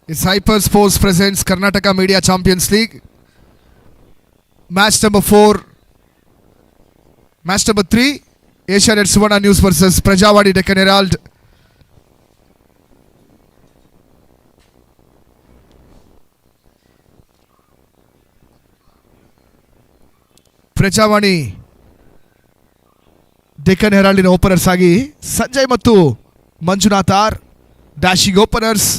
It's Hyper Sports presents Karnataka Media Champions League. Match number 4. Match number 3. Asianet Suvarna News versus Prajavadi Deccan Herald. Prajavani Deccan ಹೆರಾಲ್ಡಿನ openers ಆಗಿ ಸಂಜಯ್ ಮತ್ತು Manjunath are dashing openers.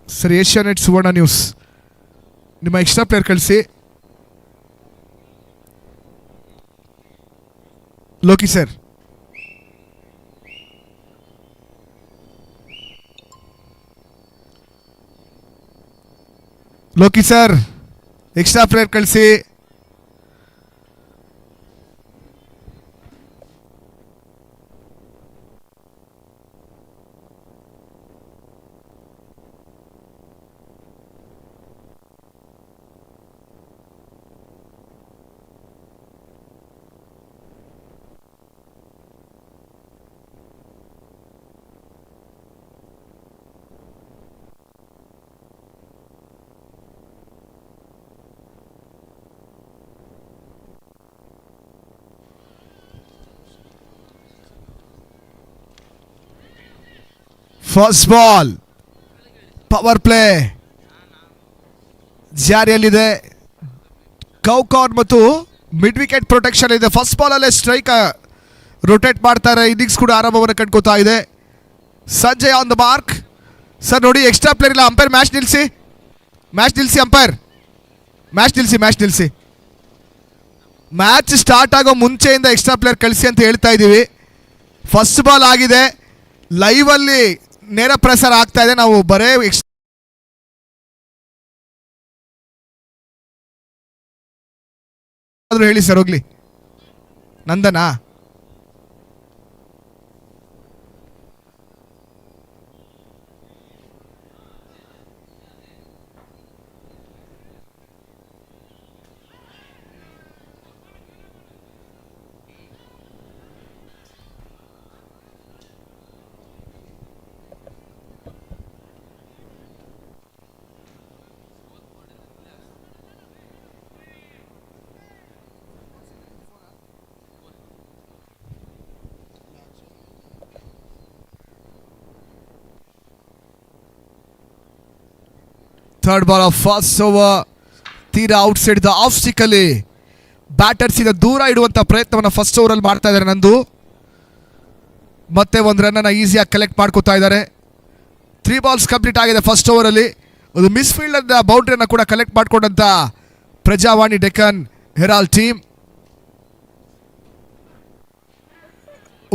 Sir, Asianet Suvarna news ನಿಮ್ಮ extra player ಕಳಿಸಿ. Loki sir. Loki sir, extra player ಕಳಿಸಿ. First ball power play ಜಾರಿಯಲ್ಲಿದೆ. ಕೌಕಾನ್ ಮತ್ತು mid wicket protection ಇದೆ. ಫಸ್ಟ್ ಬಾಲ್ ಅಲ್ಲೇ ಸ್ಟ್ರೈಕ್ ರೊಟೇಟ್ ಮಾಡ್ತಾರೆ. ಇನ್ನಿಂಗ್ಸ್ ಕೂಡ ಆರಂಭವನ್ನು ಕಂಡ್ಕೋತಾ ಇದೆ. Sanjay on the mark. Sir ನೋಡಿ, ಎಕ್ಸ್ಟ್ರಾ ಪ್ಲೇಯರ್ ಇಲ್ಲ. ಅಂಪೈರ್ ಮ್ಯಾಚ್ ನಿಲ್ಲಿಸಿ, ಅಂಪೈರ್ ಮ್ಯಾಚ್ ನಿಲ್ಲಿಸಿ. ಮ್ಯಾಚ್ ಸ್ಟಾರ್ಟ್ ಆಗೋ ಮುಂಚೆಯಿಂದ ಎಕ್ಸ್ಟ್ರಾ ಪ್ಲೇಯರ್ ಕಳಿಸಿ ಅಂತ ಹೇಳ್ತಾ ಇದ್ದೀವಿ. ಫಸ್ಟ್ ಬಾಲ್ ಆಗಿದೆ, ಲೈವ್ ಅಲ್ಲಿ ನೇರ ಪ್ರಸಾರ ಆಗ್ತಾ ಇದೆ. ನಾವು ಬರೇ ಹೇಳಿ ಸರ್. ಹೋಗ್ಲಿ Nandana. Third ball of fast over. ತೀರಾ ಔಟ್ಸೈಡ್ ದ ಆಫ್ ಸ್ಟಿಕ್ ಅಲ್ಲಿ ಬ್ಯಾಟರ್ಸ್ ಇಂದ ದೂರ ಇಡುವಂತ ಪ್ರಯತ್ನವನ್ನು ಫಸ್ಟ್ ಓವರ್ ಅಲ್ಲಿ ಮಾಡ್ತಾ ಇದ್ದಾರೆ ನಂದು. ಮತ್ತೆ ಒಂದು ರನ್ ಅನ್ನ ಈಸಿಯಾಗಿ ಕಲೆಕ್ಟ್ ಮಾಡ್ಕೋತಾ ಇದ್ದಾರೆ. 3 ಬಾಲ್ಸ್ ಕಂಪ್ಲೀಟ್ ಆಗಿದೆ ಫಸ್ಟ್ ಓವರ್ ಅಲ್ಲಿ. ಒಂದು ಮಿಸ್ ಫೀಲ್ಡ್ ಬೌಂಡ್ರಿಯನ್ನು ಕೂಡ ಕಲೆಕ್ಟ್ ಮಾಡ್ಕೊಂಡಂತ ಪ್ರಜಾವಾಣಿ ಡೆಕ್ಕನ್ ಹೆರಾಲ್ಡ್ ಟೀಮ್.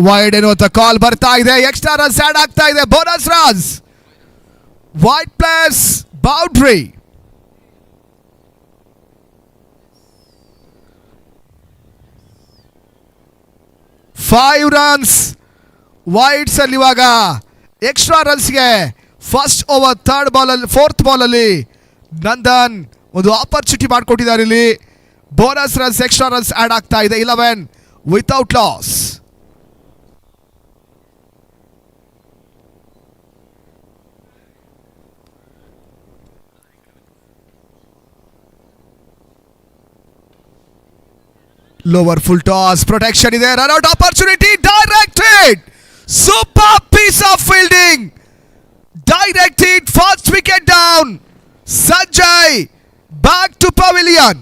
ವೈಡ್ ಎನ್ನುವಂತ ಕಾಲ್ ಬರ್ತಾ ಇದೆ. ಎಕ್ಸ್ಟ್ರಾ ರನ್ಸ್ ಆಡ್ ಆಗ್ತಾ ಇದೆ. Bonus runs. Wide plus boundary. Five runs wides ಅಲ್ಲಿ. ಇವಾಗ ಎಕ್ಸ್ಟ್ರಾ ರನ್ಸ್ಗೆ ಫಸ್ಟ್ ಓವರ್ ಫೋರ್ತ್ ಬಾಲ್ ಅಲ್ಲಿ ನಂದನ್ ಒಂದು ಆಪರ್ಚುನಿಟಿ ಮಾಡಿಕೊಟ್ಟಿದ್ದಾರೆ. ಇಲ್ಲಿ bonus runs, extra runs add ಆಗ್ತಾ ಇದೆ. 11 without loss. Lower full toss, protection is there, run out opportunity, directed, super piece of fielding, directed, first wicket down. Sanjay back to pavilion.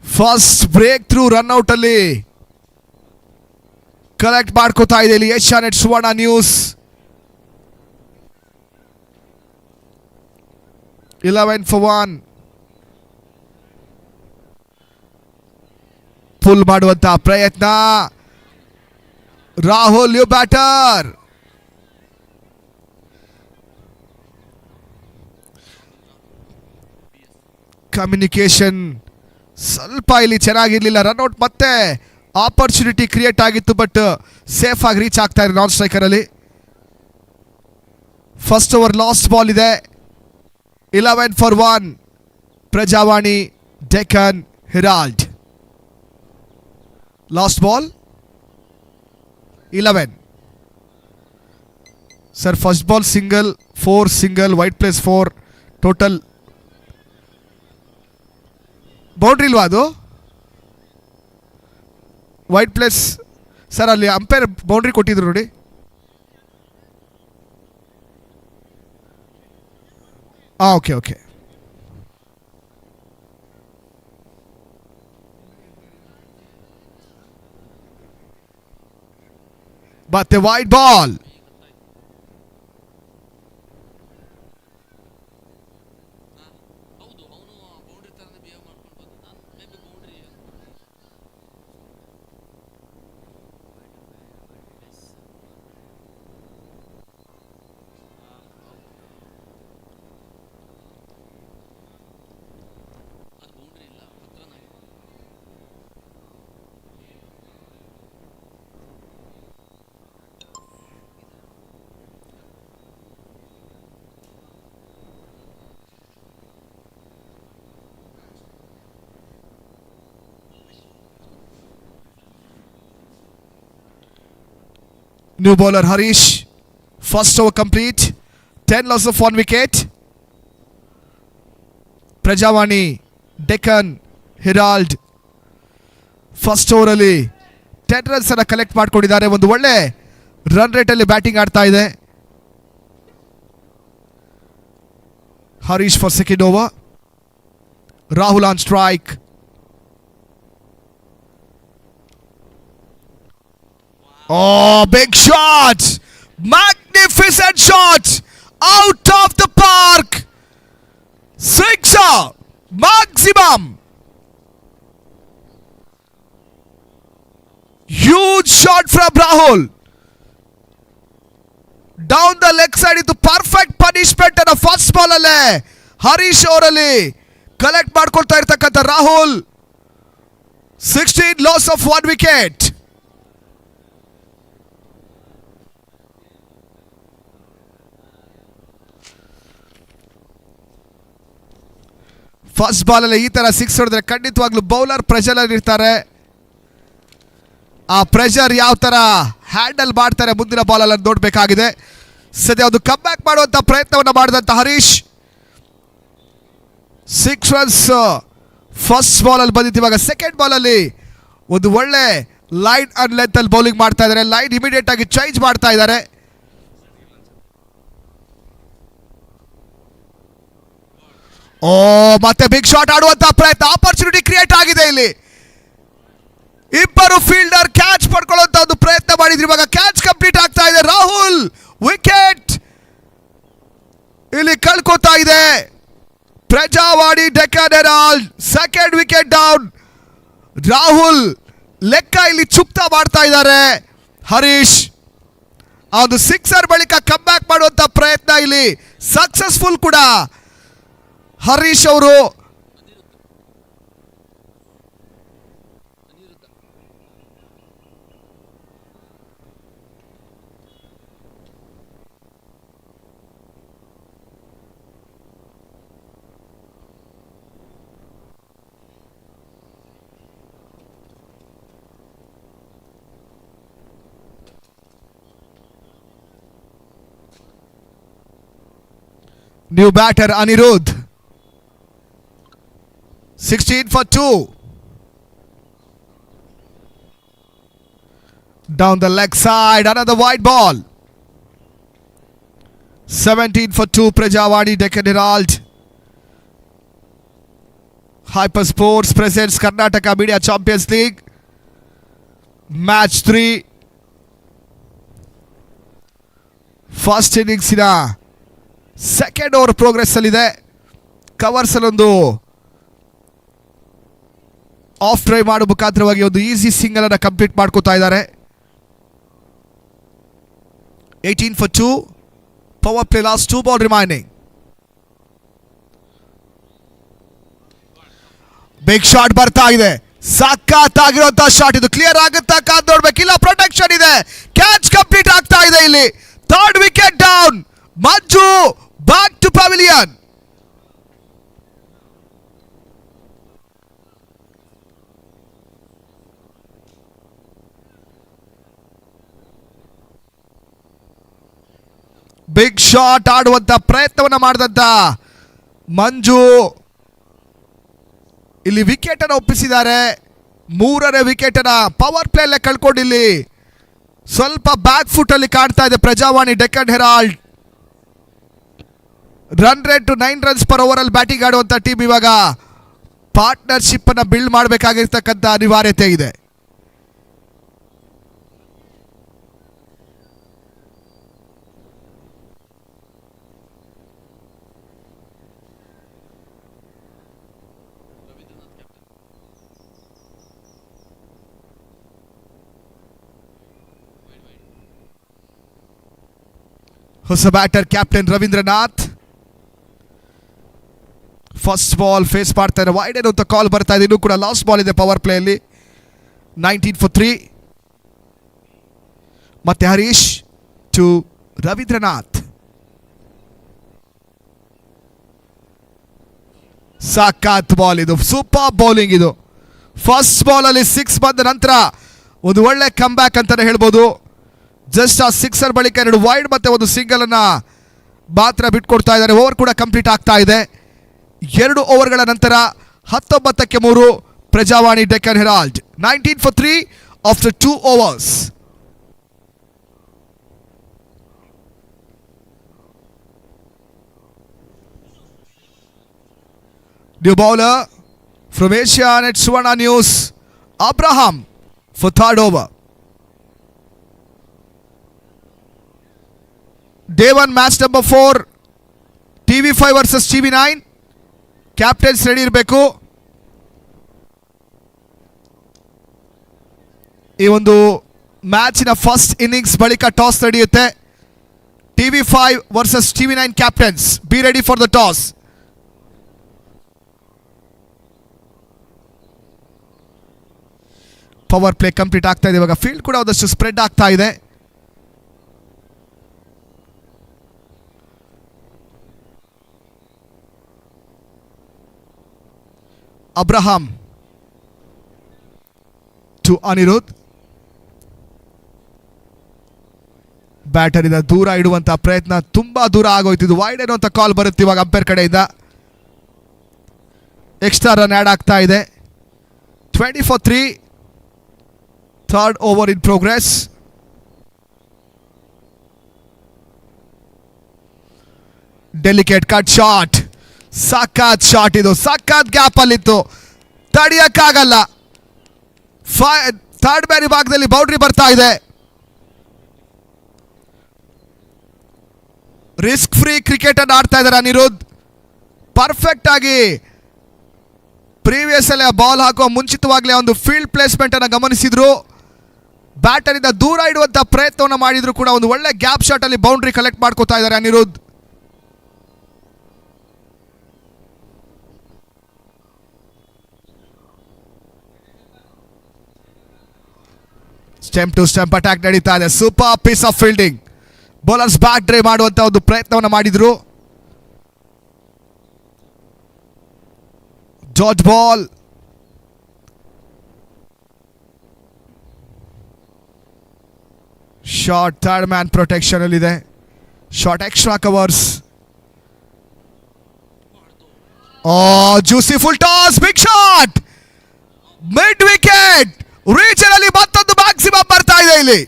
First break through run out ಅಲ್ಲಿ collect ಮಾಡ್ಕೋತಾ ಇದೆ ಇಲ್ಲಿ Asianet Suvarna news. 11 for 1. Pull ಮಾಡುವಂತ ಪ್ರಯತ್ನ. Rahul you batter. Communication ಸ್ವಲ್ಪ ಇಲ್ಲಿ ಚೆನ್ನಾಗಿರ್ಲಿಲ್ಲ. Run out ಮತ್ತೆ ಆಪರ್ಚುನಿಟಿ ಕ್ರಿಯೇಟ್ ಆಗಿತ್ತು, ಬಟ್ ಸೇಫ್ ಆಗಿ ರೀಚ್ ಆಗ್ತಾ ಇದೆ ನಾನ್ ಸ್ಟ್ರೈಕರ್ ಅಲ್ಲಿ. ಫಸ್ಟ್ ಓವರ್ ಲಾಸ್ಟ್ ಬಾಲ್ ಇದೆ. 11 for 1 Prajavani Deccan Herald. Last ball 11. Sir first ball single, 4 single, wide plus 4 total. Boundary ಇಲ್ವಾ ಅದು? ವೈಟ್ ಪ್ಲೇಸ್ ಸರ್, ಅಲ್ಲಿ ಅಂಪೈರ್ ಬೌಂಡ್ರಿ ಕೊಟ್ಟಿದ್ರು ನೋಡಿ. Okay okay. ಮತ್ತೆ wide ball. New bowler Harish. First over complete. 10 loss of 1 wicket. Prajavani Deccan Herald first over ಅಲ್ಲಿ 10 runs ಅನ್ನ collect ಮಾಡ್ಕೊಂಡಿದ್ದಾರೆ. ಒಂದು ಒಳ್ಳೆ ರನ್ ರೇಟ್ ಅಲ್ಲಿ ಬ್ಯಾಟಿಂಗ್ ಆಡ್ತಾ ಇದೆ. Harish for second over. Rahul on strike. Oh, big shot! Magnificent shot! Out of the park! Sixer! Maximum! Huge shot from Rahul. Down the leg side into perfect punishment and a first ball alle Harish ಅವರಲ್ಲಿ collect ಮಾಡ್ಕೊಳ್ತಾ ಇರ್ತಕ್ಕಂಥ Rahul. 16 loss of 1 wicket. First ball ಅಲ್ಲಿ ಈ ತರ 6 ಹೊಡೆದ್ರೆ ಖಂಡಿತವಾಗ್ಲೂ bowler pressure ಅಲ್ಲಿ ಇರ್ತಾರೆ. ಆ ಪ್ರೆಷರ್ ಯಾವ ತರ ಹ್ಯಾಂಡಲ್ ಮಾಡ್ತಾರೆ ಮುಂದಿನ ಬಾಲ್ ಅಲ್ಲಿ ನೋಡಬೇಕಾಗಿದೆ. ಸದ್ಯ ಒಂದು ಕಮ್ ಬ್ಯಾಕ್ ಮಾಡುವಂತ ಪ್ರಯತ್ನವನ್ನು ಮಾಡಿದಂತ ಹರೀಶ್. 6 ರನ್ಸ್ ಫಸ್ಟ್ ಬಾಲ್ ಅಲ್ಲಿ ಬಂದಿತ್ತು. ಇವಾಗ ಸೆಕೆಂಡ್ ಬಾಲ್ ಅಲ್ಲಿ ಒಂದು ಒಳ್ಳೆ ಲೈನ್ ಅಂಡ್ ಲೆಂತ್ ಅಲ್ಲಿ ಬೌಲಿಂಗ್ ಮಾಡ್ತಾ ಇದ್ದಾರೆ. ಲೈನ್ ಇಮಿಡಿಯೇಟ್ ಆಗಿ ಚೇಂಜ್ ಮಾಡ್ತಾ ಇದ್ದಾರೆ. ಮತ್ತೆ ಬಿಗ್ ಶಾಟ್ ಆಡುವಂತ ಪ್ರಯತ್ನ, ಆಪರ್ಚುನಿಟಿ ಕ್ರಿಯೇಟ್ ಆಗಿದೆ ಇಲ್ಲಿ. ಇಬ್ಬರು ಫೀಲ್ಡರ್ ಕ್ಯಾಚ್ ಪಡ್ಕೊಳ್ಳುವಂತ ಒಂದು ಪ್ರಯತ್ನ ಮಾಡಿದ್ರು. ಇವಾಗ ಕ್ಯಾಚ್ ಕಂಪ್ಲೀಟ್ ಆಗ್ತಾ ಇದೆ. ರಾಹುಲ್ ವಿಕೆಟ್ ಇಲ್ಲಿ ಕಳ್ಕೋತಾ ಇದೆ. Prajavani Deccan Herald second wicket down. Rahul ಲೆಕ್ಕ ಇಲ್ಲಿ ಚುಕ್ತಾ ಮಾಡ್ತಾ ಇದ್ದಾರೆ. ಹರೀಶ್ ಆ ಒಂದು ಸಿಕ್ಸರ್ ಬಳಿಕ ಕಮ್ ಬ್ಯಾಕ್ ಮಾಡುವಂತ ಪ್ರಯತ್ನ ಇಲ್ಲಿ ಸಕ್ಸಸ್ಫುಲ್ ಕೂಡ. ಹರೀಶ್ ಅವರು new batter Anirudh. 16 for 2. Down the leg side, another wide ball. 17 for 2, Prajavani Deccan Herald. Hyper Sports presents Karnataka Media Champions League. Match 3. First innings in a second over progress alide. Covers alondu of drive ಮಾಡೋ ಮುಖಾಂತರವಾಗಿ ಒಂದು easy single ಅನ್ನು complete ಮಾಡ್ಕೋತಾ ಇದ್ದಾರೆ. 18 for 2. Power play last 2 ball remaining. Big shot ಬರ್ತಾ ಇದೆ, ಸಖತ್ತಾಗಿರುವಂತಹ shot ಇದು. ಕ್ಲಿಯರ್ ಆಗುತ್ತಾ ಕಾದ್ ನೋಡ್ಬೇಕಿಲ್ಲ, ಪ್ರೊಟೆಕ್ಷನ್ ಇದೆ, ಕ್ಯಾಚ್ ಕಂಪ್ಲೀಟ್ ಆಗ್ತಾ ಇದೆ. ಇಲ್ಲಿ third wicket down. Manju back to pavilion. Big shot ಆಡುವಂತ ಪ್ರಯತ್ನವನ್ನ ಮಾಡಿದಂತ ಮಂಜು ಇಲ್ಲಿ ವಿಕೆಟ್ ಅನ್ನು ಒಪ್ಪಿಸಿದ್ದಾರೆ. ಮೂರನೇ ವಿಕೆಟ್ ಅನ್ನ ಪವರ್ ಪ್ಲೇ ಅಲ್ಲೇ ಕಳ್ಕೊಂಡಿಲ್ಲಿ ಸ್ವಲ್ಪ ಬ್ಯಾಕ್ ಫುಟ್ ಅಲ್ಲಿ ಕಾಣ್ತಾ ಇದೆ Prajavani Deccan Herald. Run rate 9 runs per over ಅಲ್ಲಿ ಬ್ಯಾಟಿಂಗ್ ಆಡುವಂತ ಟೀಮ್ ಇವಾಗ ಪಾರ್ಟ್ನರ್ಶಿಪ್ ಅನ್ನ ಬಿಲ್ಡ್ ಮಾಡಬೇಕಾಗಿರ್ತಕ್ಕಂಥ ಅನಿವಾರ್ಯತೆ ಇದೆ. ಹೊಸ batter captain Ravindranath. First ball face ಮಾಡ್ತಾ ಇದ್ದಾರೆ, ವೈಡ್ ಅಂತ ಕಾಲ್ ಬರ್ತಾ ಇದೆ. ಇನ್ನೂ ಕೂಡ ಲಾಸ್ಟ್ ಬಾಲ್ ಇದೆ ಪವರ್ ಪ್ಲೇ ಅಲ್ಲಿ. 19 for 3. ಮತ್ತೆ ಹರೀಶ್ ಟು ರವೀಂದ್ರನಾಥ್. ಸಾಕಾತ್ ಬಾಲ್ ಇದು, ಸೂಪರ್ ಬೌಲಿಂಗ್ ಇದು. ಫಸ್ಟ್ ಬಾಲ್ ಅಲ್ಲಿ 6 ಬಂದ ನಂತರ ಒಂದು ಒಳ್ಳೆ ಕಮ್ ಬ್ಯಾಕ್ ಅಂತಾನೆ ಹೇಳ್ಬೋದು. ಜಸ್ಟ್ ಆ 6 ಬಳಿಕ 2 ವೈಡ್ ಮತ್ತೆ ಒಂದು ಸಿಂಗಲ್ ಅನ್ನ ಮಾತ್ರ ಬಿಟ್ಕೊಡ್ತಾ ಇದ್ದಾರೆ. ಓವರ್ ಕೂಡ ಕಂಪ್ಲೀಟ್ ಆಗ್ತಾ ಇದೆ. 2 ಓವರ್ಗಳ ನಂತರ 19ಕ್ಕೆ 3 Prajavani Deccan Herald. 19 for 3 after 2 overs. New bowler from Asianet Suvarna News, Abraham for third over. Day 1 match number 4, TV5 versus TV9. Captains ready ಇರಬೇಕು. ಈ ಒಂದು ಮ್ಯಾಚಿನ ಫಸ್ಟ್ ಇನ್ನಿಂಗ್ಸ್ ಬಳಿಕ ಟಾಸ್ ನಡೆಯುತ್ತೆ. TV5 versus TV9 captains, be ready for the toss. Power play complete ಆಗ್ತಾ ಇದೆ. ಇವಾಗ field ಕೂಡ ಒಂದಷ್ಟು ಸ್ಪ್ರೆಡ್ ಆಗ್ತಾ ಇದೆ. Abraham to Anirudh. ಬ್ಯಾಟರ್ ಇಂದ ದೂರ ಇಡುವಂತಹ ಪ್ರಯತ್ನ, ತುಂಬಾ ದೂರ ಆಗೋಯ್ತು. ವೈಡ್ ಏನೋ ಅಂತ ಕಾಲ್ ಬರುತ್ತೆ ಇವಾಗ ಅಂಪೈರ್ ಕಡೆಯಿಂದ. ಎಕ್ಸ್ಟ್ರಾ ರನ್ ಆ್ಯಡ್ ಆಗ್ತಾ ಇದೆ. 20 for 3, third over in progress. Delicate cut shot, ಸಖತ್ ಶಾಟ್ ಇದು, ಸಖತ್ ಗ್ಯಾಪ್ ಅಲ್ಲಿತ್ತು, ತಡಿಯಕ್ಕಾಗಲ್ಲ. ಥರ್ಡ್ ಬ್ಯಾರಿ ಭಾಗದಲ್ಲಿ ಬೌಂಡ್ರಿ ಬರ್ತಾ ಇದೆ. ರಿಸ್ಕ್ ಫ್ರೀ ಕ್ರಿಕೆಟ್ ಅನ್ನು ಆಡ್ತಾ ಇದ್ದಾರೆ ಅನಿರುದ್ಧ್. ಪರ್ಫೆಕ್ಟ್ ಆಗಿ ಪ್ರೀವಿಯಸ್ ಅಲ್ಲಿ ಬಾಲ್ ಹಾಕುವ ಮುಂಚಿತವಾಗಲೇ ಒಂದು ಫೀಲ್ಡ್ ಪ್ಲೇಸ್ಮೆಂಟ್ ಅನ್ನು ಗಮನಿಸಿದ್ರು. ಬ್ಯಾಟರ್ ಇಂದ ದೂರ ಇಡುವಂತ ಪ್ರಯತ್ನವನ್ನು ಮಾಡಿದ್ರು ಕೂಡ ಒಂದು ಒಳ್ಳೆ ಗ್ಯಾಪ್ ಶಾಟ್ ಅಲ್ಲಿ ಬೌಂಡ್ರಿ ಕಲೆಕ್ಟ್ ಮಾಡ್ಕೋತಾ ಇದ್ದಾರೆ Anirudh. Stump to stump attack ನಡೀತಾ ಇದೆ. Super piece of fielding. Bowlers back drive ಮಾಡುವಂತ ಒಂದು ಪ್ರಯತ್ನವನ್ನು ಮಾಡಿದ್ರು. Dot ball. Short third man protection ಅಲ್ಲಿ ಇದೆ. Short extra covers. Juicy full toss, big shot, mid wicket. ರೀಚರ್ ಅಲ್ಲಿ ಮತ್ತೊಂದು ಮ್ಯಾಕ್ಸಿಮಮ್ ಬರ್ತಾ ಇದೆ ಇಲ್ಲಿ.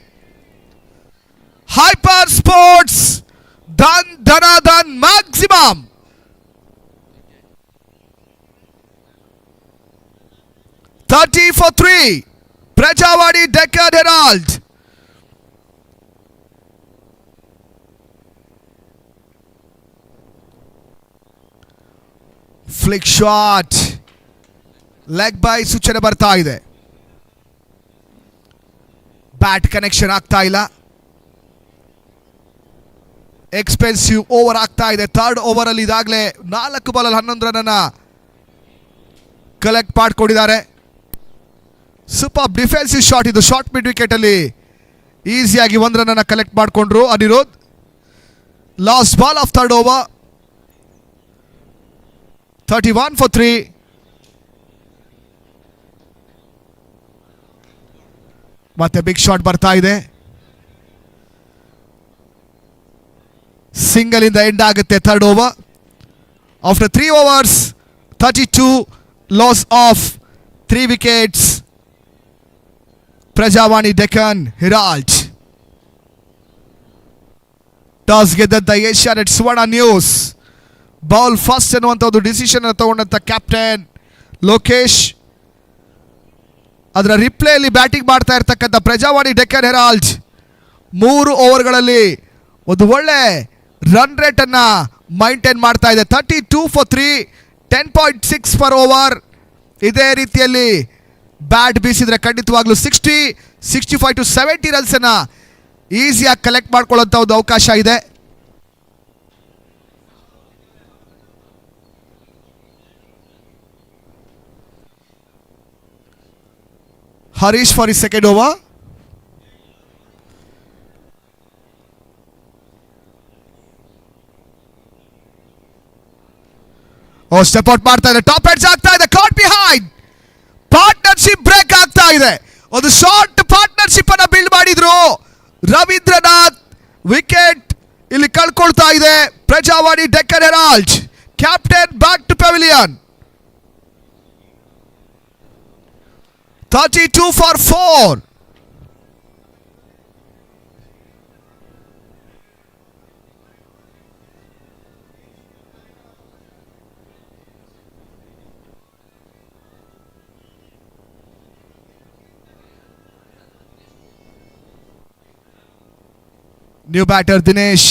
Hyper sports Dhanadhan maximum. $30 for 3, Prajavani Deccan Herald. Flick shot, leg bye ಸೂಚನೆ ಬರ್ತಾ ಇದೆ. ಬ್ಯಾಟ್ ಕನೆಕ್ಷನ್ ಆಗ್ತಾ ಇಲ್ಲ. ಎಕ್ಸ್ಪೆನ್ಸಿವ್ ಓವರ್ ಆಗ್ತಾ ಇದೆ. ಥರ್ಡ್ ಓವರ್ ಅಲ್ಲಿ ಇದಾಗಲೇ 4 ಬಾಲಲ್ಲಿ 11 ರನ್ ಕಲೆಕ್ಟ್ ಮಾಡ್ಕೊಂಡಿದ್ದಾರೆ. ಸೂಪರ್ ಡಿಫೆನ್ಸಿವ್ ಶಾಟ್ ಇದು. ಶಾರ್ಟ್ ಮಿಡ್ ವಿಕೆಟ್ ಅಲ್ಲಿ ಈಸಿಯಾಗಿ 1 ರನ್ ಕಲೆಕ್ಟ್ ಮಾಡಿಕೊಂಡ್ರು Anirudh. Last ball of third over. 31 for 3. ಮತ್ತೆ ಬಿಗ್ ಶಾಟ್ ಬರ್ತಾ ಇದೆ. ಸಿಂಗಲ್ ಇಂದ ಎಂಡ್ ಆಗುತ್ತೆ third over. After 3 overs 32 loss of 3 wickets. Prajavani Deccan Herald toss ಗೆದ್ದಂತ Asianet Suvarna news bowl first ಅನ್ನುವಂಥ ಒಂದು ಡಿಸಿಷನ್ ತಗೊಂಡಂತ ಕ್ಯಾಪ್ಟನ್ ಲೋಕೇಶ್, ಅದರ ರಿಪ್ಲೇಯಲ್ಲಿ ಬ್ಯಾಟಿಂಗ್ ಮಾಡ್ತಾ ಇರ್ತಕ್ಕಂಥ ಪ್ರಜಾವಾಣಿ ಡೆಕ್ಕನ್ ಹೆರಾಲ್ಡ್ 3 ಓವರ್ಗಳಲ್ಲಿ ಒಂದು ಒಳ್ಳೆ ರನ್ ರೇಟ್ ಅನ್ನ ಮೈಂಟೈನ್ ಮಾಡ್ತಾ ಇದೆ. 32 for 3, 10.6 per over. ಇದೇ ರೀತಿಯಲ್ಲಿ ಬ್ಯಾಟ್ ಬೀಸಿದ್ರೆ ಖಂಡಿತವಾಗ್ಲೂ 60, 65 to 70 ರನ್ಸ್ ಅನ್ನ ಈಸಿಯಾಗಿ ಕಲೆಕ್ಟ್ ಮಾಡ್ಕೊಳ್ಳುವಂಥ ಒಂದು ಅವಕಾಶ ಇದೆ. ಹರೀಶ್ ಫಾರ್ ಈ ಸೆಕೆಂಡ್ ಓವರ್. ಸ್ಟೆಪ್ ಔಟ್ ಮಾಡ್ತಾ ಇದೆ. ಟಾಪ್ ಎಡ್ಜ್ ಆಗ್ತಾ ಇದೆ. ಕಾಟ್ ಬಿಹೈಂಡ್. ಪಾರ್ಟ್ನರ್ಶಿಪ್ ಬ್ರೇಕ್ ಆಗ್ತಾ ಇದೆ. ಒಂದು ಶಾರ್ಟ್ ಪಾರ್ಟ್ನರ್ಶಿಪ್ ಅನ್ನ ಬಿಲ್ಡ್ ಮಾಡಿದ್ರು. ರವೀಂದ್ರನಾಥ್ ವಿಕೆಟ್ ಇಲ್ಲಿ ಕಳ್ಕೊಳ್ತಾ ಇದೆ. Prajavani Deccan Herald captain back to pavilion. 32 for 4. New batter Dinesh.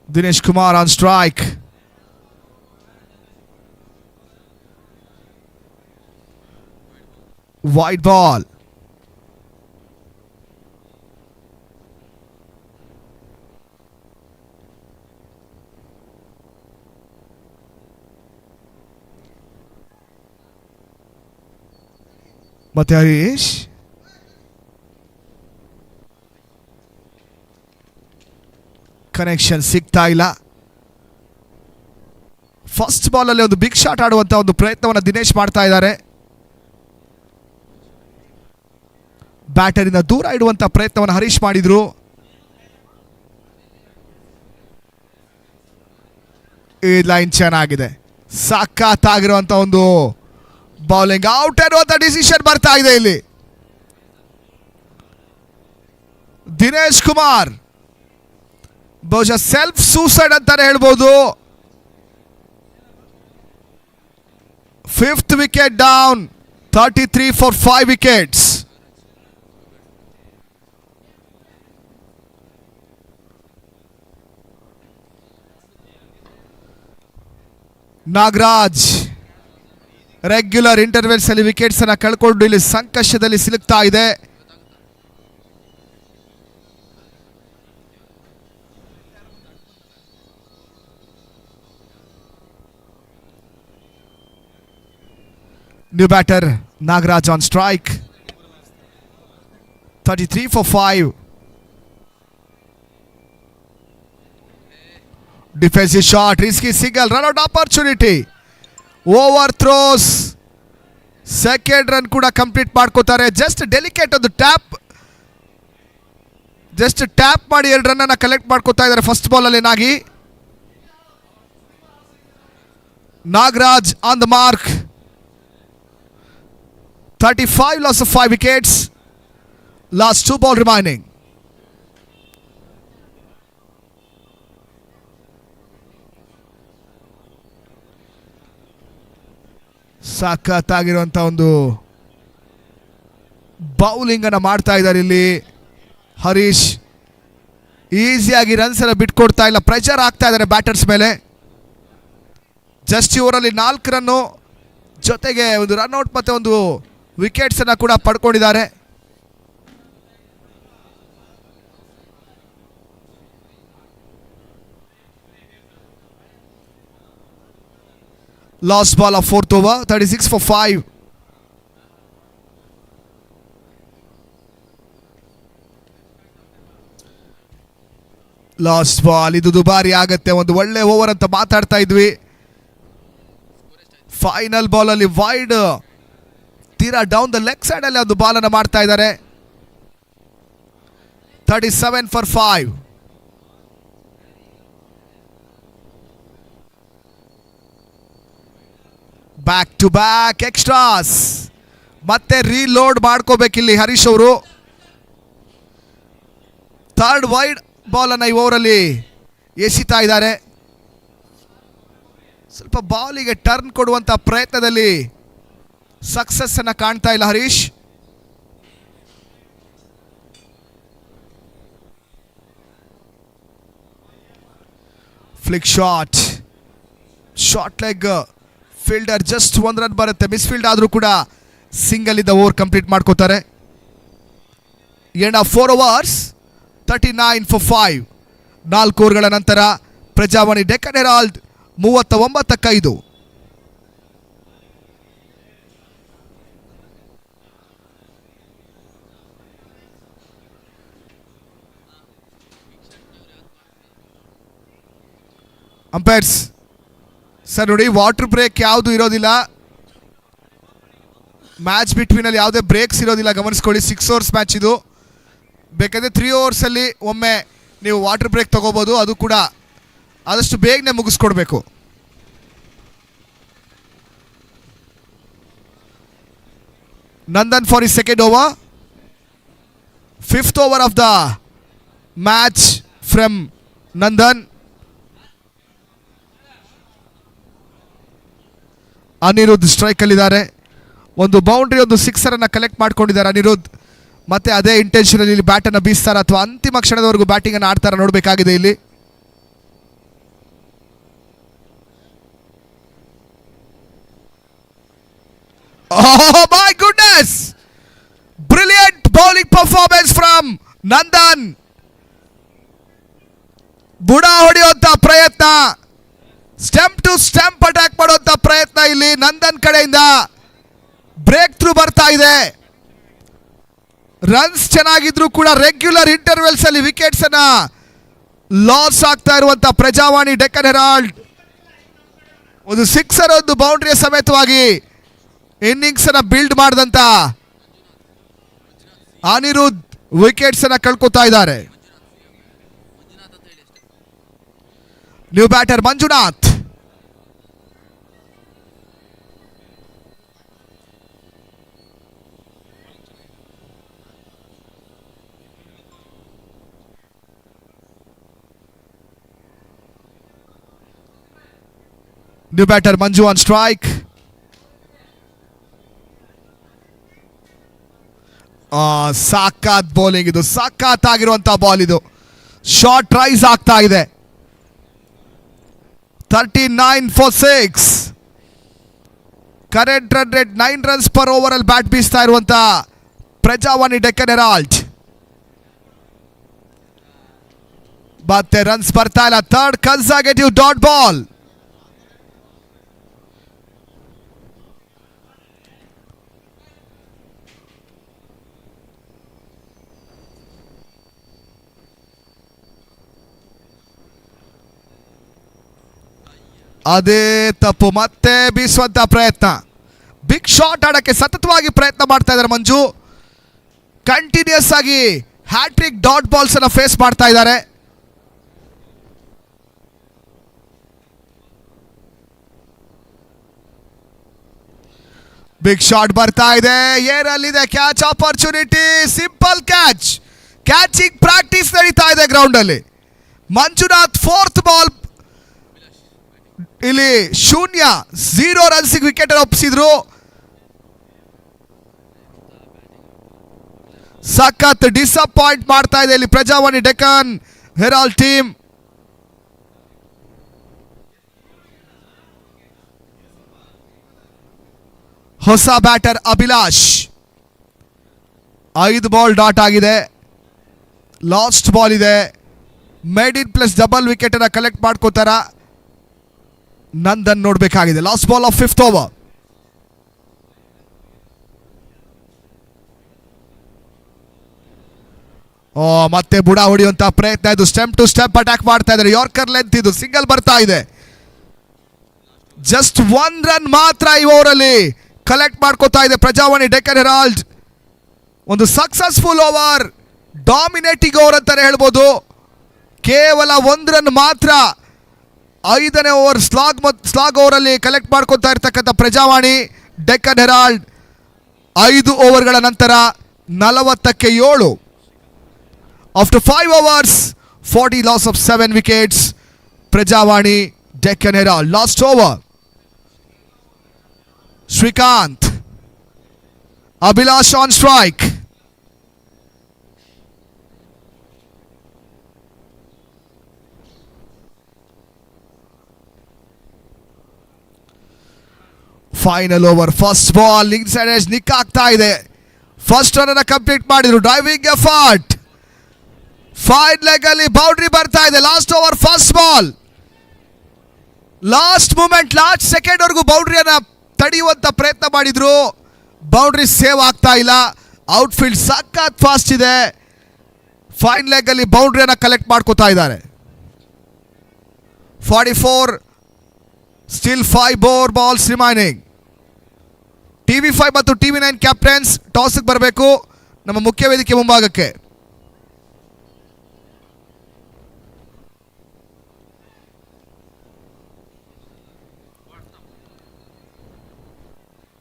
Dinesh Kumar on strike. Wide ball. ಮತ್ತೆ ಹರೀಶ್ ಕನೆಕ್ಷನ್ ಸಿಗ್ತಾ ಇಲ್ಲ. ಫಸ್ಟ್ ಬಾಲ್ ಅಲ್ಲಿ ಒಂದು ಬಿಗ್ ಶಾಟ್ ಆಡುವಂತ ಒಂದು ಪ್ರಯತ್ನವನ್ನು ದಿನೇಶ್ ಮಾಡ್ತಾ ಇದ್ದಾರೆ. ಬ್ಯಾಟರಿಂದ ದೂರ ಇಡುವಂತ ಪ್ರಯತ್ನವನ್ನು ಹರೀಶ್ ಮಾಡಿದ್ರು. ಈ ಲೈನ್ ಚೆನ್ನಾಗಿದೆ. ಸಖತ್ತಾಗಿರುವಂತ ಒಂದು ಬೌಲಿಂಗ್. ಔಟ್ ಅನ್ನುವಂಥ ಡಿಸಿಷನ್ ಬರ್ತಾ ಇದೆ ಇಲ್ಲಿ. ದಿನೇಶ್ ಕುಮಾರ್ ಬಹುಶಃ ಸೆಲ್ಫ್ ಸೂಸೈಡ್ ಅಂತಾನೆ ಹೇಳ್ಬೋದು. 5th wicket down. 33 for 5 wickets. Nagaraj regular intervals ಅಲ್ಲಿ ವಿಕೆಟ್ಸ್ ಅನ್ನ ಕಳ್ಕೊಂಡು ಇಲ್ಲಿ ಸಂಕಷ್ಟದಲ್ಲಿ ಸಿಲುಕ್ತಾ ಇದೆ. New batter Nagaraj on strike. 33 for 5. Defensive shot, risky single, run out opportunity. Over throws, second run ಕೂಡ ಕಂಪ್ಲೀಟ್ ಮಾಡ್ಕೋತಾರೆ. ಜಸ್ಟ್ ಡೆಲಿಕೇಟ್ ಒಂದು ಟ್ಯಾಪ್ ಮಾಡಿ 2 ರನ್ ಅನ್ನ ಕಲೆಕ್ಟ್ ಮಾಡ್ಕೋತಾ ಇದ್ದಾರೆ ಫಸ್ಟ್ ಬಾಲ್ ಅಲ್ಲಿ. Nagaraj on the mark. 35 loss of 5 wickets. Last 2 ball remaining. ಸಖತ್ತಾಗಿರುವಂಥ ಒಂದು bowling ಅನ್ನು ಮಾಡ್ತಾ ಇದ್ದಾರೆ ಇಲ್ಲಿ ಹರೀಶ್. ಈಸಿಯಾಗಿ ರನ್ಸ್ ಎಲ್ಲ ಬಿಟ್ಕೊಡ್ತಾ ಇಲ್ಲ. ಪ್ರೆಷರ್ ಆಗ್ತಾ ಇದ್ದಾರೆ ಬ್ಯಾಟರ್ಸ್ ಮೇಲೆ. ಜಸ್ಟ್ ಓವರಲ್ಲಿ 4 ರನ್ನು ಜೊತೆಗೆ ಒಂದು ರನ್ಔಟ್ ಮತ್ತು ಒಂದು ವಿಕೆಟ್ಸ್ ಅನ್ನು ಕೂಡ ಪಡ್ಕೊಂಡಿದ್ದಾರೆ. Last ball of fourth over 36 for 5. Last ball, ಇದು ದುಬಾರಿ ಆಗತ್ತೆ. ಒಂದು ಒಳ್ಳೆ ಓವರ್ ಅಂತ ಮಾತಾಡ್ತಾ ಇದ್ವಿ. ಫೈನಲ್ ಬಾಲ್ ಅಲ್ಲಿ ವೈಡ್ ತೀರಾ ಡೌನ್ ದ ಲೆಗ್ ಸೈಡ್ ಅಲ್ಲಿ ಒಂದು ಬಾಲ್ ಅನ್ನು ಮಾಡ್ತಾ ಇದ್ದಾರೆ. 37 for 5. Back to back extras. ಮತ್ತೆ ರೀಲೋಡ್ ಮಾಡ್ಕೋಬೇಕಿಲ್ಲಿ ಹರೀಶ್ ಅವರು. ಥರ್ಡ್ ವೈಡ್ ಬಾಲ್ ಅನ್ನ ಈ ಓವರಲ್ಲಿ ಎಸಿತಾ ಇದ್ದಾರೆ. ಸ್ವಲ್ಪ ಬಾಲಿಗೆ ಟರ್ನ್ ಕೊಡುವಂತ ಪ್ರಯತ್ನದಲ್ಲಿ ಸಕ್ಸಸ್ ಅನ್ನ ಕಾಣ್ತಾ ಇಲ್ಲ Harish. Flick short leg fielder just 1 run ಬರುತ್ತೆ. ಮಿಸ್ಫೀಲ್ಡ್ ಆದರೂ ಕೂಡ ಸಿಂಗಲ್ ಇಂದ ಓವರ್ ಕಂಪ್ಲೀಟ್ ಮಾಡ್ಕೋತಾರೆ. End of 4 overs 39 for 5. 4 ಓವರ್ಗಳ ನಂತರ ಪ್ರಜಾವಾಣಿ ಡೆಕ್ಕನ್ ಹೆರಾಲ್ಡ್ 39-5. ಅಂಪೈರ್ಸ್ ಸರ್ ನೋಡಿ, ವಾಟರ್ ಬ್ರೇಕ್ ಯಾವುದು ಇರೋದಿಲ್ಲ. ಮ್ಯಾಚ್ ಬಿಟ್ವೀನ್ ಅಲ್ಲಿ ಯಾವುದೇ ಬ್ರೇಕ್ಸ್ ಇರೋದಿಲ್ಲ, ಗಮನಿಸ್ಕೊಳ್ಳಿ. 6 overs ಮ್ಯಾಚ್ ಇದು. ಬೇಕಾದರೆ 3 overs ಅಲ್ಲಿ ಒಮ್ಮೆ ನೀವು ವಾಟರ್ ಬ್ರೇಕ್ ತಗೋಬೋದು. ಅದು ಕೂಡ ಆದಷ್ಟು ಬೇಗನೆ ಮುಗಿಸ್ಕೊಡ್ಬೇಕು. Nandan for his second over. 5th over of the match from Nandan. Anirudh strike ಅಲ್ಲಿದ್ದಾರೆ. ಒಂದು ಬೌಂಡ್ರಿ, ಒಂದು ಸಿಕ್ಸರ್ ಅನ್ನ ಕಲೆಕ್ಟ್ ಮಾಡ್ಕೊಂಡಿದ್ದಾರೆ ಅನಿರುದ್ಧ್. ಮತ್ತೆ ಅದೇ ಇಂಟೆನ್ಷನ್ ಅಲ್ಲಿ ಬ್ಯಾಟ್ ಅನ್ನು ಬೀಸ್ತಾರ ಅಥವಾ ಅಂತಿಮ ಕ್ಷಣದವರೆಗೂ ಬ್ಯಾಟಿಂಗ್ ಅನ್ನು ಆಡ್ತಾರ ನೋಡಬೇಕಾಗಿದೆ ಇಲ್ಲಿ. Oh my goodness! Brilliant bowling performance from Nandan. ಬುಡ ಹೊಡೆಯುವಂತ ಪ್ರಯತ್ನ, ಸ್ಟಂಪ್ ಟು ಸ್ಟಂಪ್ ಅಟ್ಯಾಕ್ ಮಾಡುವಂತ ಪ್ರಯತ್ನ ಇಲ್ಲಿ ನಂದನ್ ಕಡೆಯಿಂದ. ಬ್ರೇಕ್ ಥ್ರೂ ಬರ್ತಾ ಇದೆ. ರನ್ಸ್ ಚೆನ್ನಾಗಿದ್ರು ಕೂಡ ರೆಗ್ಯುಲರ್ ಇಂಟರ್ವೆಲ್ಸ್ ಅಲ್ಲಿ ವಿಕೆಟ್ಸ್ ಅನ್ನ ಲಾಸ್ ಆಗ್ತಾ ಇರುವಂತ ಪ್ರಜಾವಾಣಿ ಡೆಕ್ಕನ್ ಹೆರಾಲ್ಡ್. ಒಂದು ಸಿಕ್ಸರ್, ಒಂದು ಬೌಂಡ್ರಿಯ ಸಮೇತವಾಗಿ ಇನ್ನಿಂಗ್ಸ್ ಅನ್ನ ಬಿಲ್ಡ್ ಮಾಡಿದಂತ ಅನಿರುದ್ಧ್ ವಿಕೆಟ್ಸ್ ಅನ್ನ ಕಳ್ಕೊತಾ ಇದ್ದಾರೆ. New batter Manjunath. New batter Manju on strike. ಸಾಕಾತ್ ಬೌಲಿಂಗ್ ಇದು, ಸಾಕಾತ್ ಆಗಿರುವಂತಹ ಬಾಲ್ ಇದು. ಶಾರ್ಟ್ ರೈಸ್ ಆಗ್ತಾ ಇದೆ. 39 for 6. Current run rate 9 runs per over ಅಲ್ಲಿ ಬ್ಯಾಟ್ ಬೀಸ್ತಾ ಇರುವಂತ ಪ್ರಜಾವಾಣಿ ಡೆಕ್ಕನ್ ಹೆರಾಲ್ಡ್. ಮತ್ತೆ ರನ್ಸ್ ಬರ್ತಾ ಇಲ್ಲ. Third conservative dot ball. ಅದೇ ತಪ್ಪು, ಮತ್ತೆ ಬೀಸುವಂತ ಪ್ರಯತ್ನ. ಬಿಗ್ ಶಾಟ್ ಆಡಕ್ಕೆ ಸತತವಾಗಿ ಪ್ರಯತ್ನ ಮಾಡ್ತಾ ಇದ್ದಾರೆ ಮಂಜು. ಕಂಟಿನ್ಯೂಸ್ ಆಗಿ ಹ್ಯಾಟ್ರಿಕ್ ಡಾಟ್ ಬಾಲ್ಸ್ ಅನ್ನ ಫೇಸ್ ಮಾಡ್ತಾ ಇದ್ದಾರೆ. ಬಿಗ್ ಶಾಟ್ ಬರ್ತಾ ಇದೆ. ಏರಲ್ಲಿದೆ catch opportunity. Simple catch. Catching practice ನಡೀತಾ ಇದೆ ಗ್ರೌಂಡ್ ಅಲ್ಲಿ. ಮಂಜುನಾಥ್ 4th ಬಾಲ್ ಇಲ್ಲಿ 0 runs ವಿಕೆಟ್ ಒಪ್ಪಿಸಿದ್ರು. ಸಖತ್ ಡಿಸಪಾಯಿಂಟ್ ಮಾಡ್ತಾ ಇದೆ ಇಲ್ಲಿ ಪ್ರಜಾವಾಣಿ ಡೆಕ್ಕನ್ ಹೆರಾಲ್ಡ್ ಟೀಮ್. ಹೊಸ ಬ್ಯಾಟರ್ ಅಭಿಲಾಷ್. 5 ಬಾಲ್ ಡಾಟ್ ಆಗಿದೆ. ಲಾಸ್ಟ್ ಬಾಲ್ ಇದೆ. Made in plus double wicket ಅನ್ನ ಕಲೆಕ್ಟ್ ಮಾಡ್ಕೋತಾರ. ನಂದನ್ ನೋಡಬೇಕಾಗಿದೆ. Last ball of 5th over. ಮತ್ತೆ ಬುಡ ಹೊಡೆಯುವಂತ ಪ್ರಯತ್ನ. ಇದು ಸ್ಟೆಪ್ ಟು ಸ್ಟೆಪ್ ಅಟ್ಯಾಕ್ ಮಾಡ್ತಾ ಇದ್ದಾರೆ. ಯಾರ್ಕರ್ ಲೆಂತ್, ಇದು ಸಿಂಗಲ್ ಬರ್ತಾ ಇದೆ. ಜಸ್ಟ್ 1 ರನ್ ಮಾತ್ರ ಈ ಓವರಲ್ಲಿ ಕಲೆಕ್ಟ್ ಮಾಡ್ಕೋತಾ ಇದೆ ಪ್ರಜಾವಾಣಿ ಡೆಕ್ಕನ್ ಹೆರಾಲ್ಡ್. ಒಂದು ಸಕ್ಸಸ್ಫುಲ್ ಓವರ್, ಡಾಮಿನೇಟಿಂಗ್ ಓವರ್ ಅಂತಾನೆ ಹೇಳ್ಬೋದು. ಕೇವಲ 1 ರನ್ ಮಾತ್ರ 5ನೇ ಓವರ್ ಸ್ಲಾಗ್ ಓವರಲ್ಲಿ ಕಲೆಕ್ಟ್ ಮಾಡ್ಕೊತಾ ಇರ್ತಕ್ಕಂಥ ಪ್ರಜಾವಾಣಿ ಡೆಕ್ಕನ್ ಹೆರಾಲ್ಡ್ 5 ಓವರ್ಗಳ ನಂತರ 40ಕ್ಕೆ 7. After 5 overs, 40 loss of 7 wickets. Prajavani Deccan Herald. Last over. Srikanth. Abhilash on strike. Final over. First ball. Inside edge nick ಆಗ್ತಾ ಇದೆ. First run ಅನ್ನು ಕಂಪ್ಲೀಟ್ ಮಾಡಿದ್ರು. Driving effort. ಫೈನ್ ಲೆಗ್ ಅಲ್ಲಿ boundary ಬರ್ತಾ ಇದೆ. Last over first ball, last moment, last second ವರೆಗೂ ಬೌಂಡ್ರಿಯನ್ನ ತಡೆಯುವಂತ ಪ್ರಯತ್ನ ಮಾಡಿದ್ರು. ಬೌಂಡ್ರಿ ಸೇವ್ ಆಗ್ತಾ ಇಲ್ಲ. ಔಟ್ಫೀಲ್ಡ್ ಸಖತ್ ಫಾಸ್ಟ್ ಇದೆ. ಫೈನ್ ಲೆಗ್ ಅಲ್ಲಿ ಬೌಂಡ್ರಿಯನ್ನ ಕಲೆಕ್ಟ್ ಮಾಡ್ಕೋತಾ ಇದ್ದಾರೆ. 44, still 5 more balls remaining. TV5 ಮತ್ತು TV9 ಕ್ಯಾಪ್ಟನ್ಸ್ ಟಾಸ್ಗೆ ಬರಬೇಕು ನಮ್ಮ ಮುಖ್ಯ ವೇದಿಕೆ ಮುಂಭಾಗಕ್ಕೆ.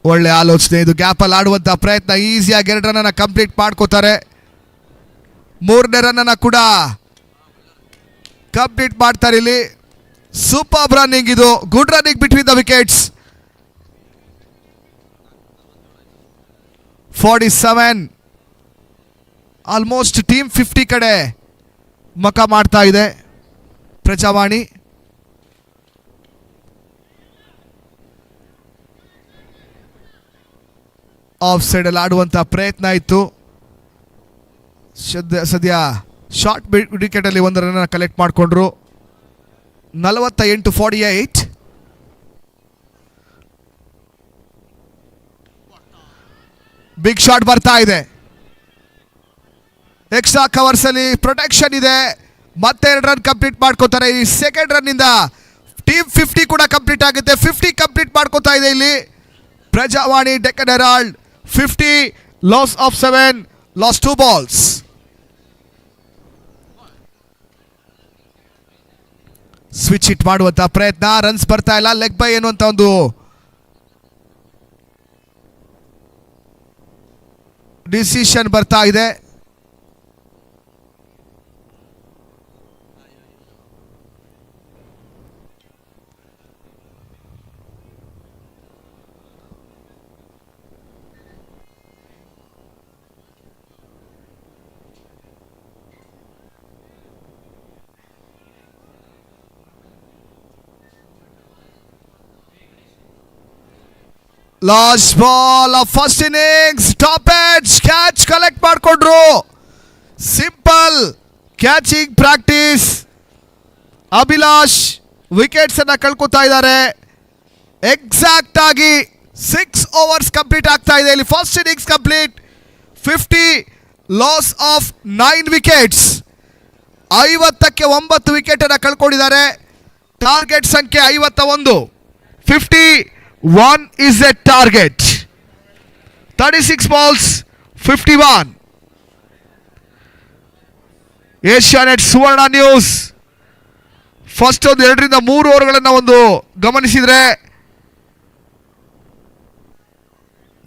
ಒಳ್ಳೆ ಆಲೋಚನೆ ಇದು. ಗ್ಯಾಪಲ್ಲಿ ಆಡುವಂಥ ಪ್ರಯತ್ನ, ಈಸಿಯಾಗಿ 2 ರನ್ ಕಂಪ್ಲೀಟ್ ಮಾಡ್ಕೋತಾರೆ. 3ನೇ ರನ್ ಕೂಡ ಕಂಪ್ಲೀಟ್ ಮಾಡ್ತಾರೆ. ಇಲ್ಲಿ ಸೂಪರ್ ರನ್ನಿಂಗ್, ಇದು good running between the wickets. 47, almost team 50 ಕಡೆ ಮಕ ಮಾಡ್ತಾ ಇದೆ ಪ್ರಜಾವಾಣಿ. ಆಫ್ ಸೈಡಲ್ಲಿ ಆಡುವಂಥ ಪ್ರಯತ್ನ ಇತ್ತು. ಸದ್ಯ ಶಾರ್ಟ್ ವಿಕೆಟಲ್ಲಿ 1 ರನ್ ಕಲೆಕ್ಟ್ ಮಾಡಿಕೊಂಡ್ರು. 48-48. ಬಿಗ್ ಶಾಟ್ ಬರ್ತಾ ಇದೆ. ಎಕ್ಸ್ಟ್ರಾ ಕವರ್ಸ್ ಅಲ್ಲಿ ಪ್ರೊಟೆಕ್ಷನ್ ಇದೆ. ಮತ್ತೆ 2 ರನ್ ಕಂಪ್ಲೀಟ್ ಮಾಡ್ಕೋತಾರೆ. ಈ ಸೆಕೆಂಡ್ ರನ್ ಇಂದ ಟೀಮ್ 50 ಕೂಡ ಕಂಪ್ಲೀಟ್ ಆಗುತ್ತೆ. 50 ಕಂಪ್ಲೀಟ್ ಮಾಡ್ಕೋತಾ ಇದೆ ಇಲ್ಲಿ Prajavani Deccan Herald. 50, loss of 7, lost 2 balls. Switch hit ಮಾಡುವಂತ ಪ್ರಯತ್ನ, ರನ್ಸ್ ಬರ್ತಾ ಇಲ್ಲ. ಲೆಗ್ ಬೈ ಎನ್ನುವಂತ ಒಂದು ಡಿಸಿಷನ್ ಬರ್ತಾ ಇದೆ. Last ball of first innings, top edge catch collect ಮಾಡಿಕೊಂಡ್ರು. Simple catching practice. Abhilash wickets ಅನ್ನ ಕಳ್ಕೊತಾ ಇದ್ದಾರೆ. ಎಕ್ಸಾಕ್ಟ್ ಆಗಿ 6 overs ಕಂಪ್ಲೀಟ್ ಆಗ್ತಾ ಇದೆ ಇಲ್ಲಿ. First innings complete. 50, loss of 9 wickets. 50ಕ್ಕೆ 9 ವಿಕೆಟ್ ಅನ್ನ ಕಳ್ಕೊಂಡಿದ್ದಾರೆ. ಟಾರ್ಗೆಟ್ ಸಂಖ್ಯೆ 51. 51 is a target. 36 balls, 51. Asianet Suvarna news first ಒಂದು 2 ರಿಂದ 3 ಓವರ್ಗಳನ್ನು ಒಂದು ಗಮನಿಸಿದ್ರೆ,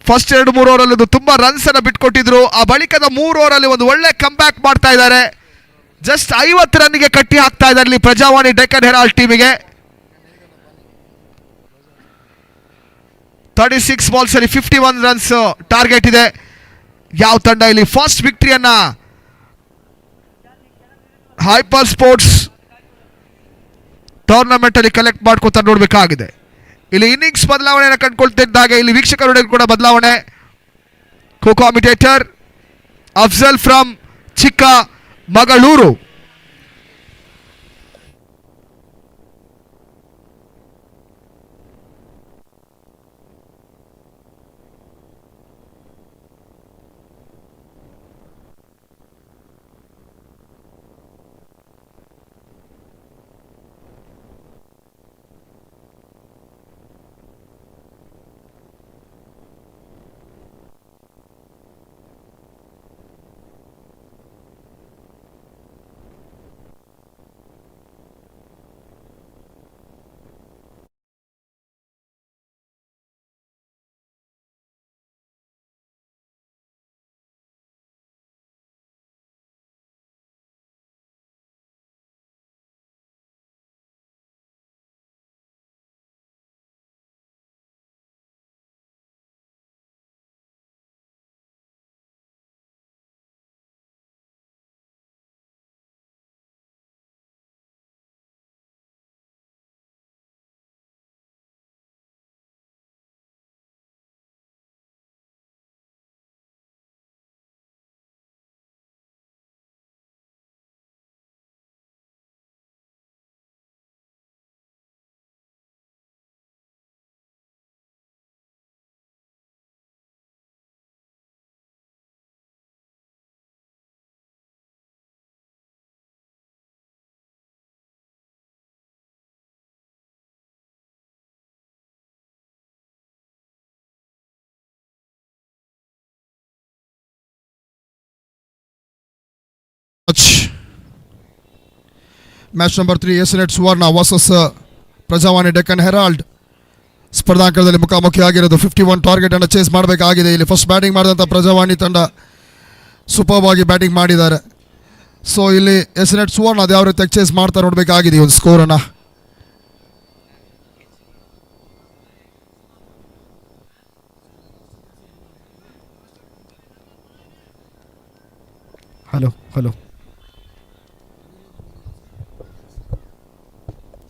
ಫಸ್ಟ್ 2-3 ಓವರಲ್ಲಿ ತುಂಬಾ ರನ್ಸ್ ಅನ್ನು ಬಿಟ್ಕೊಟ್ಟಿದ್ರು. ಆ ಬಳಿಕದ 3 ಓವರಲ್ಲಿ ಒಂದು ಒಳ್ಳೆ ಕಮ್ ಬ್ಯಾಕ್ ಮಾಡ್ತಾ ಇದ್ದಾರೆ. ಜಸ್ಟ್ 50 ರನ್ಗೆ ಕಟ್ಟಿ ಹಾಕ್ತಾ ಇದ್ದಾರೆ ಇಲ್ಲಿ ಪ್ರಜಾವಾಣಿ ಡೆಕ್ಕನ್ ಹೆರಾಲ್ಡ್ ಟೀಮಿಗೆ. 36 ಬಾಲ್ಸ್ ಅಲ್ಲಿ 51 ರನ್ಸ್ ಟಾರ್ಗೆಟ್ ಇದೆ. ಯಾವ ತಂಡ ಇಲ್ಲಿ ಫಸ್ಟ್ ವಿಕ್ಟರಿಯನ್ನ ಹೈಪರ್ ಸ್ಪೋರ್ಟ್ಸ್ ಟೂರ್ನಮೆಂಟ್ ಅಲ್ಲಿ ಕಲೆಕ್ಟ್ ಮಾಡ್ಕೊತಾ ನೋಡಬೇಕಾಗಿದೆ. ಇಲ್ಲಿ ಇನ್ನಿಂಗ್ಸ್ ಬದಲಾವಣೆಯನ್ನು ಕಂಡುಕೊಳ್ತಿದ್ದಾಗ ಇಲ್ಲಿ ವೀಕ್ಷಕರು ಕೂಡ ಬದಲಾವಣೆ. Co-commentator Afzal from Chikkamagaluru. Match number 3 Asianet Suvarna versus Prajavani Deccan Herald ಸ್ಪರ್ಧಾಂಕದಲ್ಲಿ ಮುಖಾಮುಖಿಯಾಗಿರೋದು. 51 ಟಾರ್ಗೆಟ್ ಅನ್ನು ಚೇಸ್ ಮಾಡಬೇಕಾಗಿದೆ. ಇಲ್ಲಿ ಫಸ್ಟ್ ಬ್ಯಾಟಿಂಗ್ ಮಾಡಿದಂಥ ಪ್ರಜಾವಾಣಿ ತಂಡ ಸೂಪರ್ಬ್ ಆಗಿ ಬ್ಯಾಟಿಂಗ್ ಮಾಡಿದ್ದಾರೆ. ಸೊ ಇಲ್ಲಿ ಎಸ್ನೆಟ್ ಸುವರ್ಣ ಅದು ಯಾವ ರೀತಿ ಚೇಸ್ ಮಾಡ್ತಾ ನೋಡಬೇಕಾಗಿದೆ ಈ ಒಂದು ಸ್ಕೋರನ್ನು. Hello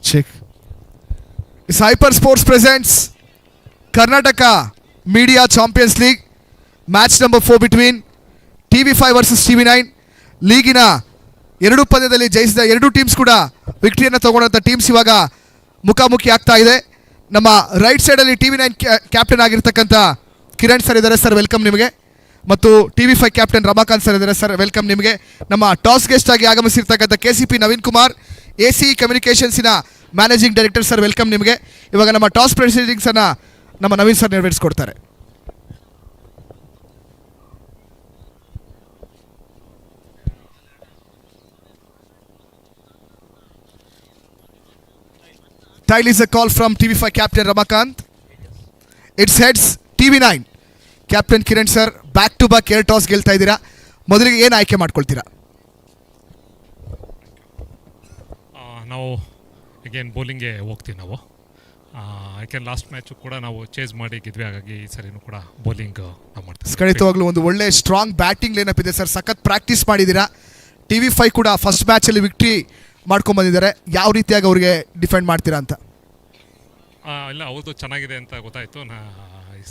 check. Hyper sports presents Karnataka media champions league match number 4 between TV5 versus TV9. ಲೀಗಿನ ಎರಡು ಪಂದ್ಯದಲ್ಲಿ ಜಯಿಸಿದ ಎರಡು ಟೀಮ್ಸ್ ಕೂಡ ವಿಕ್ಟರಿಯನ್ನು ತಗೊಂಡಂಥ ಟೀಮ್ಸ್ ಇವಾಗ ಮುಖಾಮುಖಿ ಆಗ್ತಾ ಇದೆ. ನಮ್ಮ ರೈಟ್ ಸೈಡಲ್ಲಿ TV9 ಕ್ಯಾಪ್ಟನ್ ಆಗಿರ್ತಕ್ಕಂಥ ಕಿರಣ್ ಸರ್ ಇದ್ದಾರೆ. ಸರ್ ವೆಲ್ಕಮ್ ನಿಮಗೆ. ಮತ್ತು TV5 ಕ್ಯಾಪ್ಟನ್ ರಮಾಕಾಂತ್ ಸರ್ ಇದ್ದಾರೆ. ಸರ್ ವೆಲ್ಕಮ್ ನಿಮಗೆ. ನಮ್ಮ ಟಾಸ್ ಗೆಸ್ಟ್ ಆಗಿ ಆಗಮಿಸಿರ್ತಕ್ಕಂಥ KCP ನವೀನ್ ಕುಮಾರ್ AC ಕಮ್ಯುನಿಕೇಷನ್ಸಿನ ಮ್ಯಾನೇಜಿಂಗ್ ಡೈರೆಕ್ಟರ್. ಸರ್ ವೆಲ್ಕಮ್ ನಿಮಗೆ. ಇವಾಗ ನಮ್ಮ ಟಾಸ್ ಪ್ರೊಸೀಡಿಂಗ್ಸನ್ನು ನಮ್ಮ ನವೀನ್ ಸರ್ ನೆರವೇರಿಸ್ಕೊಡ್ತಾರೆ. Tile is a call from TV5 captain Ramakant. It's heads TV9. Captain Kiran sir back to back 2 toss ಗೆಲ್ತಾ ಇದ್ದೀರಾ. ಮೊದಲಿಗೆ ಏನು ಆಯ್ಕೆ ಮಾಡ್ಕೊಳ್ತೀರಾ? ನಾವು ಅಗೇನ್ ಬೌಲಿಂಗ್ಗೆ ಹೋಗ್ತೀವಿ. ನಾವು ಯಾಕೆ ಲಾಸ್ಟ್ ಮ್ಯಾಚು ಕೂಡ ನಾವು ಚೇಸ್ ಮಾಡಿ ಗೆದ್ವಿ. ಹಾಗಾಗಿ ಈ ಸರಿನೂ ಕೂಡ ಬೌಲಿಂಗ್ ನಾವು ಮಾಡ್ತೀವಿ. ಖಂಡಿತವಾಗ್ಲೂ ಒಂದು ಒಳ್ಳೆ ಸ್ಟ್ರಾಂಗ್ ಬ್ಯಾಟಿಂಗ್ ಲೈನಪ್ ಇದೆ ಸರ್. ಸಖತ್ ಪ್ರಾಕ್ಟೀಸ್ ಮಾಡಿದ್ದೀರಾ. TV5 ಕೂಡ ಫಸ್ಟ್ ಮ್ಯಾಚಲ್ಲಿ ವಿಕ್ಟ್ರಿ ಮಾಡ್ಕೊಂಬಂದಿದ್ದಾರೆ. ಯಾವ ರೀತಿಯಾಗಿ ಅವ್ರಿಗೆ ಡಿಫೆಂಡ್ ಮಾಡ್ತೀರಾ ಅಂತ? ಇಲ್ಲ, ಅವ್ರದ್ದು ಚೆನ್ನಾಗಿದೆ ಅಂತ ಗೊತ್ತಾಯಿತು.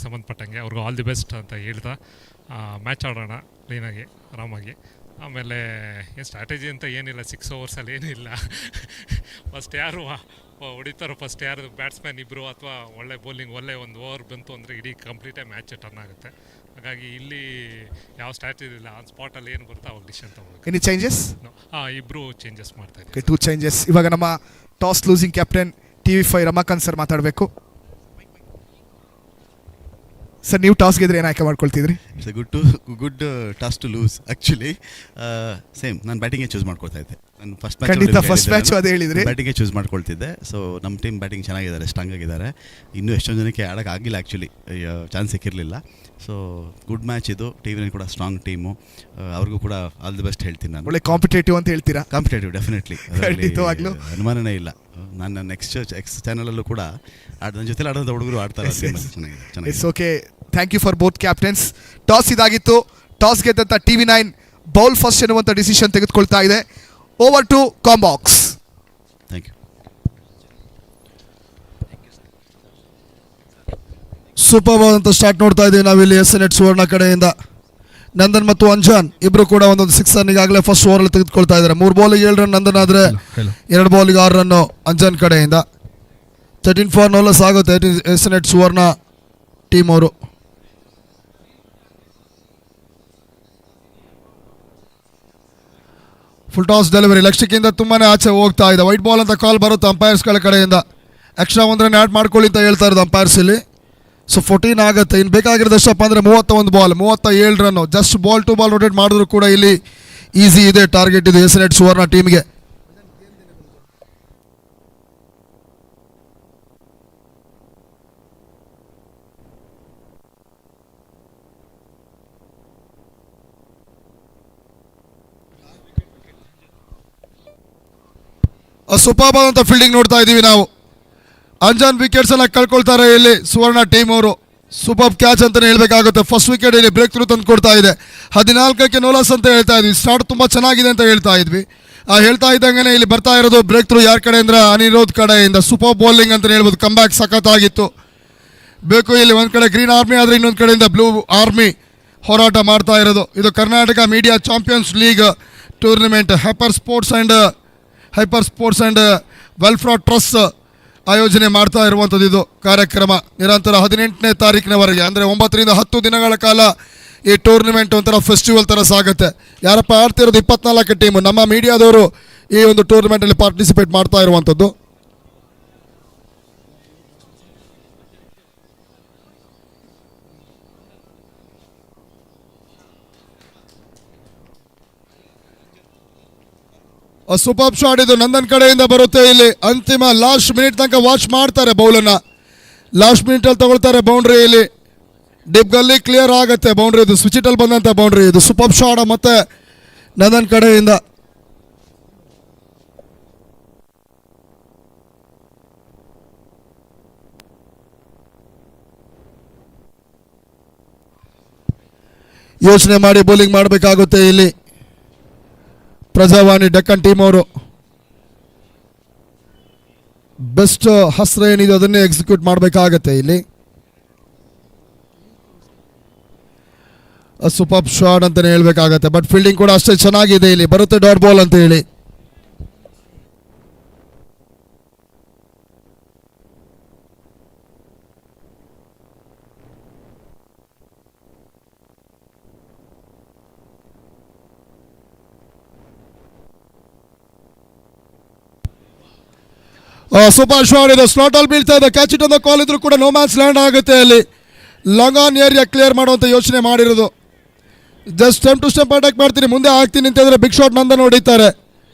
ಸಂಬಂಧಪಟ್ಟಂಗೆ ಅವ್ರಿಗೆ ಆಲ್ ದಿ ಬೆಸ್ಟ್ ಅಂತ ಹೇಳ್ತಾ ಮ್ಯಾಚ್ ಆಡೋಣ ಕ್ಲೀನಾಗಿ ಆರಾಮಾಗಿ. ಆಮೇಲೆ ಏನು ಸ್ಟ್ರಾಟಜಿ ಅಂತ ಏನಿಲ್ಲ, 6 ಓವರ್ಸಲ್ಲಿ ಏನೂ ಇಲ್ಲ. ಫಸ್ಟ್ ಯಾರು ಹೊಡಿತಾರೋ, ಫಸ್ಟ್ ಯಾರು ಬ್ಯಾಟ್ಸ್ಮನ್ ಇಬ್ಬರು ಅಥವಾ ಒಳ್ಳೆ ಬೌಲಿಂಗ್ ಒಳ್ಳೆ ಒಂದು ಓವರ್ ಬಂತು ಅಂದರೆ ಇಡೀ ಕಂಪ್ಲೀಟಾಗಿ ಮ್ಯಾಚ್ ಟರ್ನ್ ಆಗುತ್ತೆ. ಹಾಗಾಗಿ ಇಲ್ಲಿ ಯಾವ ಸ್ಟ್ರಾಟಜಿ ಇಲ್ಲ, ಆನ್ ಸ್ಪಾಟಲ್ಲಿ ಏನು ಬರುತ್ತೋ ಅವಾಗ ಡಿಸಿಷನ್ ತಗೋಬೇಕು. Any changes? ಇಬ್ಬರು ಚೇಂಜಸ್ ಮಾಡ್ತಾ ಇದ್ದೀವಿ. 2 ಚೇಂಜಸ್. ಇವಾಗ ನಮ್ಮ toss losing captain TV5 Ramakant sir ಮಾತಾಡಬೇಕು. ಸರ್ ನೀವು ಟಾಸ್ ಗೆದ್ರೆ ಏನು ಆಯ್ಕೆ ಮಾಡ್ಕೊಳ್ತಿದ್ರಿ? It's a good toss to lose actually. Same ನಾನು ಬ್ಯಾಟಿಂಗೇ ಚೂಸ್ ಮಾಡ್ಕೊಳ್ತಾ ಇದ್ದೆ. ನಾನು ಫಸ್ಟ್ ಮ್ಯಾಚ್ ಅದೇ ಹೇಳಿದ್ರಿ, ಬ್ಯಾಟಿಂಗೇ ಚೂಸ್ ಮಾಡ್ಕೊಳ್ತಿದ್ದೆ. ಸೊ ನಮ್ಮ ಟೀಮ್ ಬ್ಯಾಟಿಂಗ್ ಚೆನ್ನಾಗಿದ್ದಾರೆ, ಸ್ಟ್ರಾಂಗ್ ಆಗಿದ್ದಾರೆ. ಇನ್ನೂ ಎಷ್ಟೊಂದು ಜನಕ್ಕೆ ಆಡೋಕ್ಕಾಗಿಲ್ಲ, ಆ್ಯಕ್ಚುಲಿ ಚಾನ್ಸ್ ಸಿಕ್ಕಿರಲಿಲ್ಲ. ಸೊ ಗುಡ್ ಮ್ಯಾಚ್ ಇದು. TV9 ಕೂಡ ಸ್ಟ್ರಾಂಗ್ ಟೀಮು, ಅವ್ರಿಗೂ ಕೂಡ ಆಲ್ ದಿ ಬೆಸ್ಟ್ ಹೇಳ್ತೀನಿ ನಾನು. ಒಳ್ಳೆ ಕಾಂಪಿಟೇಟಿವ್ ಅಂತ ಹೇಳ್ತೀರಾ? ಕಾಂಪಿಟೇಟಿವ್ ಡೆಫಿನೆಟ್ಲಿ, ಖಂಡಿತವಾಗ್ಲೂ ಅನುಮಾನನೇ ಇಲ್ಲ. ನಾನು ನೆಕ್ಸ್ಟ್ ಚಾನಲಲ್ಲೂ ಕೂಡ ನನ್ನ ಜೊತೆ ಆಡೋಂಥ ಹುಡುಗರು ಆಡ್ತಾರೆ. ಚೆನ್ನಾಗಿದೆ. It's okay. Thank you for both captains. Toss ಇದಾಗಿತ್ತು. ಟಾಸ್ ಗೆದ್ದಂಥ TV9 ಬೌಲ್ ಫಸ್ಟ್ ಎನ್ನುವಂಥ ಡಿಸಿಷನ್ ತೆಗೆದುಕೊಳ್ತಾ ಇದೆ. ಓವರ್ ಟು ಕಾಂಬಾಕ್ಸ್. Thank you. ಸೂಪರ್ ಆದಂಥ ಸ್ಟಾರ್ಟ್ ನೋಡ್ತಾ ಇದ್ದೀವಿ ನಾವಿಲ್ಲಿ ಎಸ್ನೆಟ್ ಸುವರ್ಣ ಕಡೆಯಿಂದ. ನಂದನ್ ಮತ್ತು ಅಂಜಾನ್ ಇಬ್ಬರು ಕೂಡ ಒಂದೊಂದು 6 ರನ್ ಈಗಾಗಲೇ ಫಸ್ಟ್ ಓವರಲ್ಲಿ ತೆಗೆದುಕೊಳ್ತಾ ಇದ್ದಾರೆ. 3 ಬಾಲಿಗೆ 7 ರನ್ ನಂದನ್ ಆದರೆ 2 ಬಾಲಿಗೆ 6 ರನ್ನು ಅಂಜಾನ್ ಕಡೆಯಿಂದ. 13 ಫಾರ್ ನೋಲಸ್ ಆಗುತ್ತೆ ಎಸ್ನೆಟ್ ಸುವರ್ಣ ಟೀಮ್ ಅವರು. ಫುಲ್ ಟಾಸ್ ಡೆಲಿವರಿ ಲಕ್ಷಕ್ಕಿಂತ ತುಂಬಾ ಆಚೆ ಹೋಗ್ತಾ ಇದೆ. ವೈಟ್ ಬಾಲ್ ಅಂತ ಕಾಲ್ ಬರುತ್ತೆ ಅಂಪೈರ್ಸ್ಗಳ ಕಡೆಯಿಂದ. ಎಕ್ಸ್ಟ್ರಾ 1 ರನ್ ಆ್ಯಡ್ ಮಾಡ್ಕೊಳ್ಳಿ ಅಂತ ಹೇಳ್ತಾ ಇರೋದು ಅಂಪೈರ್ಸ್ ಇಲ್ಲಿ. ಸೊ 14 ಆಗುತ್ತೆ. ಇನ್ನು ಬೇಕಾಗಿರೋದಷ್ಟಪ್ಪ ಅಂದರೆ 31 ball 37 run. Just ball to ball rotate ಮಾಡಿದ್ರು ಕೂಡ ಇಲ್ಲಿ ಈಸಿ ಇದೆ ಟಾರ್ಗೆಟ್ ಇದು ಎಸ್ನೆಟ್ ಸುವರ್ಣ ಟೀಮ್ಗೆ. ಸೂಪರ್ ಆದಂಥ ಫೀಲ್ಡಿಂಗ್ ನೋಡ್ತಾ ಇದ್ದೀವಿ ನಾವು. ಅಂಜಾನ್ ವಿಕೆಟ್ಸನ್ನು ಕಳ್ಕೊಳ್ತಾರೆ ಇಲ್ಲಿ ಸುವರ್ಣ ಟೀಮ್ ಅವರು. ಸೂಪರ್ ಕ್ಯಾಚ್ ಅಂತಲೇ ಹೇಳಬೇಕಾಗುತ್ತೆ. ಫಸ್ಟ್ ವಿಕೆಟ್ ಇಲ್ಲಿ ಬ್ರೇಕ್ ಥ್ರೂ ತಂದು ಕೊಡ್ತಾ ಇದೆ. 14ಕ್ಕೆ ನೋಲಸ್ ಅಂತ ಹೇಳ್ತಾ ಇದ್ವಿ. ಸ್ಟಾರ್ಟ್ ತುಂಬ ಚೆನ್ನಾಗಿದೆ ಅಂತ ಹೇಳ್ತಾ ಇದ್ವಿ. ಹೇಳ್ತಾ ಇದ್ದಂಗೆ ಇಲ್ಲಿ ಬರ್ತಾ ಇರೋದು ಬ್ರೇಕ್ ಥ್ರೂ ಯಾರ ಕಡೆಯಿಂದ? ಅನಿರೋಧ್ ಕಡೆಯಿಂದ. ಸೂಪರ್ ಬೌಲಿಂಗ್ ಅಂತಲೇ ಹೇಳ್ಬೋದು. ಕಮ್ ಬ್ಯಾಕ್ ಸಖತ್ತಾಗಿತ್ತು. ಬೇಕು ಇಲ್ಲಿ ಒಂದು ಕಡೆ ಗ್ರೀನ್ ಆರ್ಮಿ ಆದರೆ ಇನ್ನೊಂದು ಕಡೆಯಿಂದ ಬ್ಲೂ ಆರ್ಮಿ ಹೋರಾಟ ಮಾಡ್ತಾ ಇರೋದು. ಇದು Karnataka media champions league tournament hyper sports and welfare trust ಆಯೋಜನೆ ಮಾಡ್ತಾ ಇರುವಂಥದ್ದು ಇದು ಕಾರ್ಯಕ್ರಮ. ನಿರಂತರ 18ನೇ ತಾರೀಕಿನವರೆಗೆ ಅಂದರೆ 9 ರಿಂದ 10 ದಿನಗಳ ಕಾಲ ಈ ಟೂರ್ನಿಮೆಂಟ್ ಒಂಥರ ಫೆಸ್ಟಿವಲ್ ಥರ ಸಾಗುತ್ತೆ. ಯಾರಪ್ಪ ಆಡ್ತಿರೋದು? 24 ಟೀಮು ನಮ್ಮ ಮೀಡಿಯಾದವರು ಈ ಒಂದು ಟೂರ್ನಿಮೆಂಟಲ್ಲಿ ಪಾರ್ಟಿಸಿಪೇಟ್ ಮಾಡ್ತಾ ಇರುವಂಥದ್ದು. ಸೂಪರ್ ಶಾಟ್ ಇದು ನಂದನ್ ಕಡೆಯಿಂದ ಬರುತ್ತೆ. ಇಲ್ಲಿ ಅಂತಿಮ ಲಾಸ್ಟ್ ಮಿನಿಟ್ ತನಕ ವಾಚ್ ಮಾಡ್ತಾರೆ ಬೌಲನ್ನ. ಲಾಸ್ಟ್ ಮಿನಿಟಲ್ಲಿ ತಗೊಳ್ತಾರೆ ಬೌಂಡ್ರಿ. ಇಲ್ಲಿ ಡಿಪ್ ಗಲ್ಲಿ ಕ್ಲಿಯರ್ ಆಗುತ್ತೆ ಬೌಂಡ್ರಿ. ಇದು ಸ್ವಿಚಿಟಲ್ಲಿ ಬಂದಂಥ ಬೌಂಡ್ರಿ. ಇದು ಸೂಪರ್ ಶಾಟ್ ಮತ್ತೆ ನಂದನ್ ಕಡೆಯಿಂದ. ಯೋಚನೆ ಮಾಡಿ ಬೌಲಿಂಗ್ ಮಾಡಬೇಕಾಗುತ್ತೆ ಇಲ್ಲಿ ಪ್ರಜಾವಾಣಿ ಡೆಕ್ಕನ್ ಟೀಮ್ ಅವರು. ಬೆಸ್ಟ್ ಹಸ್ರ ಏನಿದೆ ಅದನ್ನೇ ಎಕ್ಸಿಕ್ಯೂಟ್ ಮಾಡಬೇಕಾಗತ್ತೆ ಇಲ್ಲಿ. ಸೂಪರ್ ಶಾಟ್ ಅಂತಾನೆ ಹೇಳ್ಬೇಕಾಗತ್ತೆ. ಬಟ್ ಫೀಲ್ಡಿಂಗ್ ಕೂಡ ಅಷ್ಟೇ ಚೆನ್ನಾಗಿದೆ. ಇಲ್ಲಿ ಬರುತ್ತೆ ಡಾಟ್ ಬಾಲ್ ಅಂತ ಹೇಳಿ. ಸೂಪರ್ ಶಾಟ್ ಇದೆ. ಸ್ಲಾಟ್ ಅಲ್ಲಿ ಬೀಳ್ತಾ ಇದೆ. ಕ್ಯಾಚ್ ಇಟ್ ಅಂತ ಕಾಲ್ ಇದ್ರು ಕೂಡ ನೋ ಮ್ಯಾಚ್ ಲ್ಯಾಂಡ್ ಆಗುತ್ತೆ ಅಲ್ಲಿ. ಲಾಂಗ್ ಆನ್ ಏರಿಯಾ ಕ್ಲಿಯರ್ ಮಾಡುವಂತ ಯೋಚನೆ ಮಾಡಿರೋದು. Just stump to stump attack ಮಾಡ್ತೀನಿ, ಮುಂದೆ ಆಗ್ತೀನಿ ಅಂತಂದ್ರೆ ಬಿಗ್ ಶಾಟ್ ನಂದನ್ ಹೊಡಿತಾರೆ.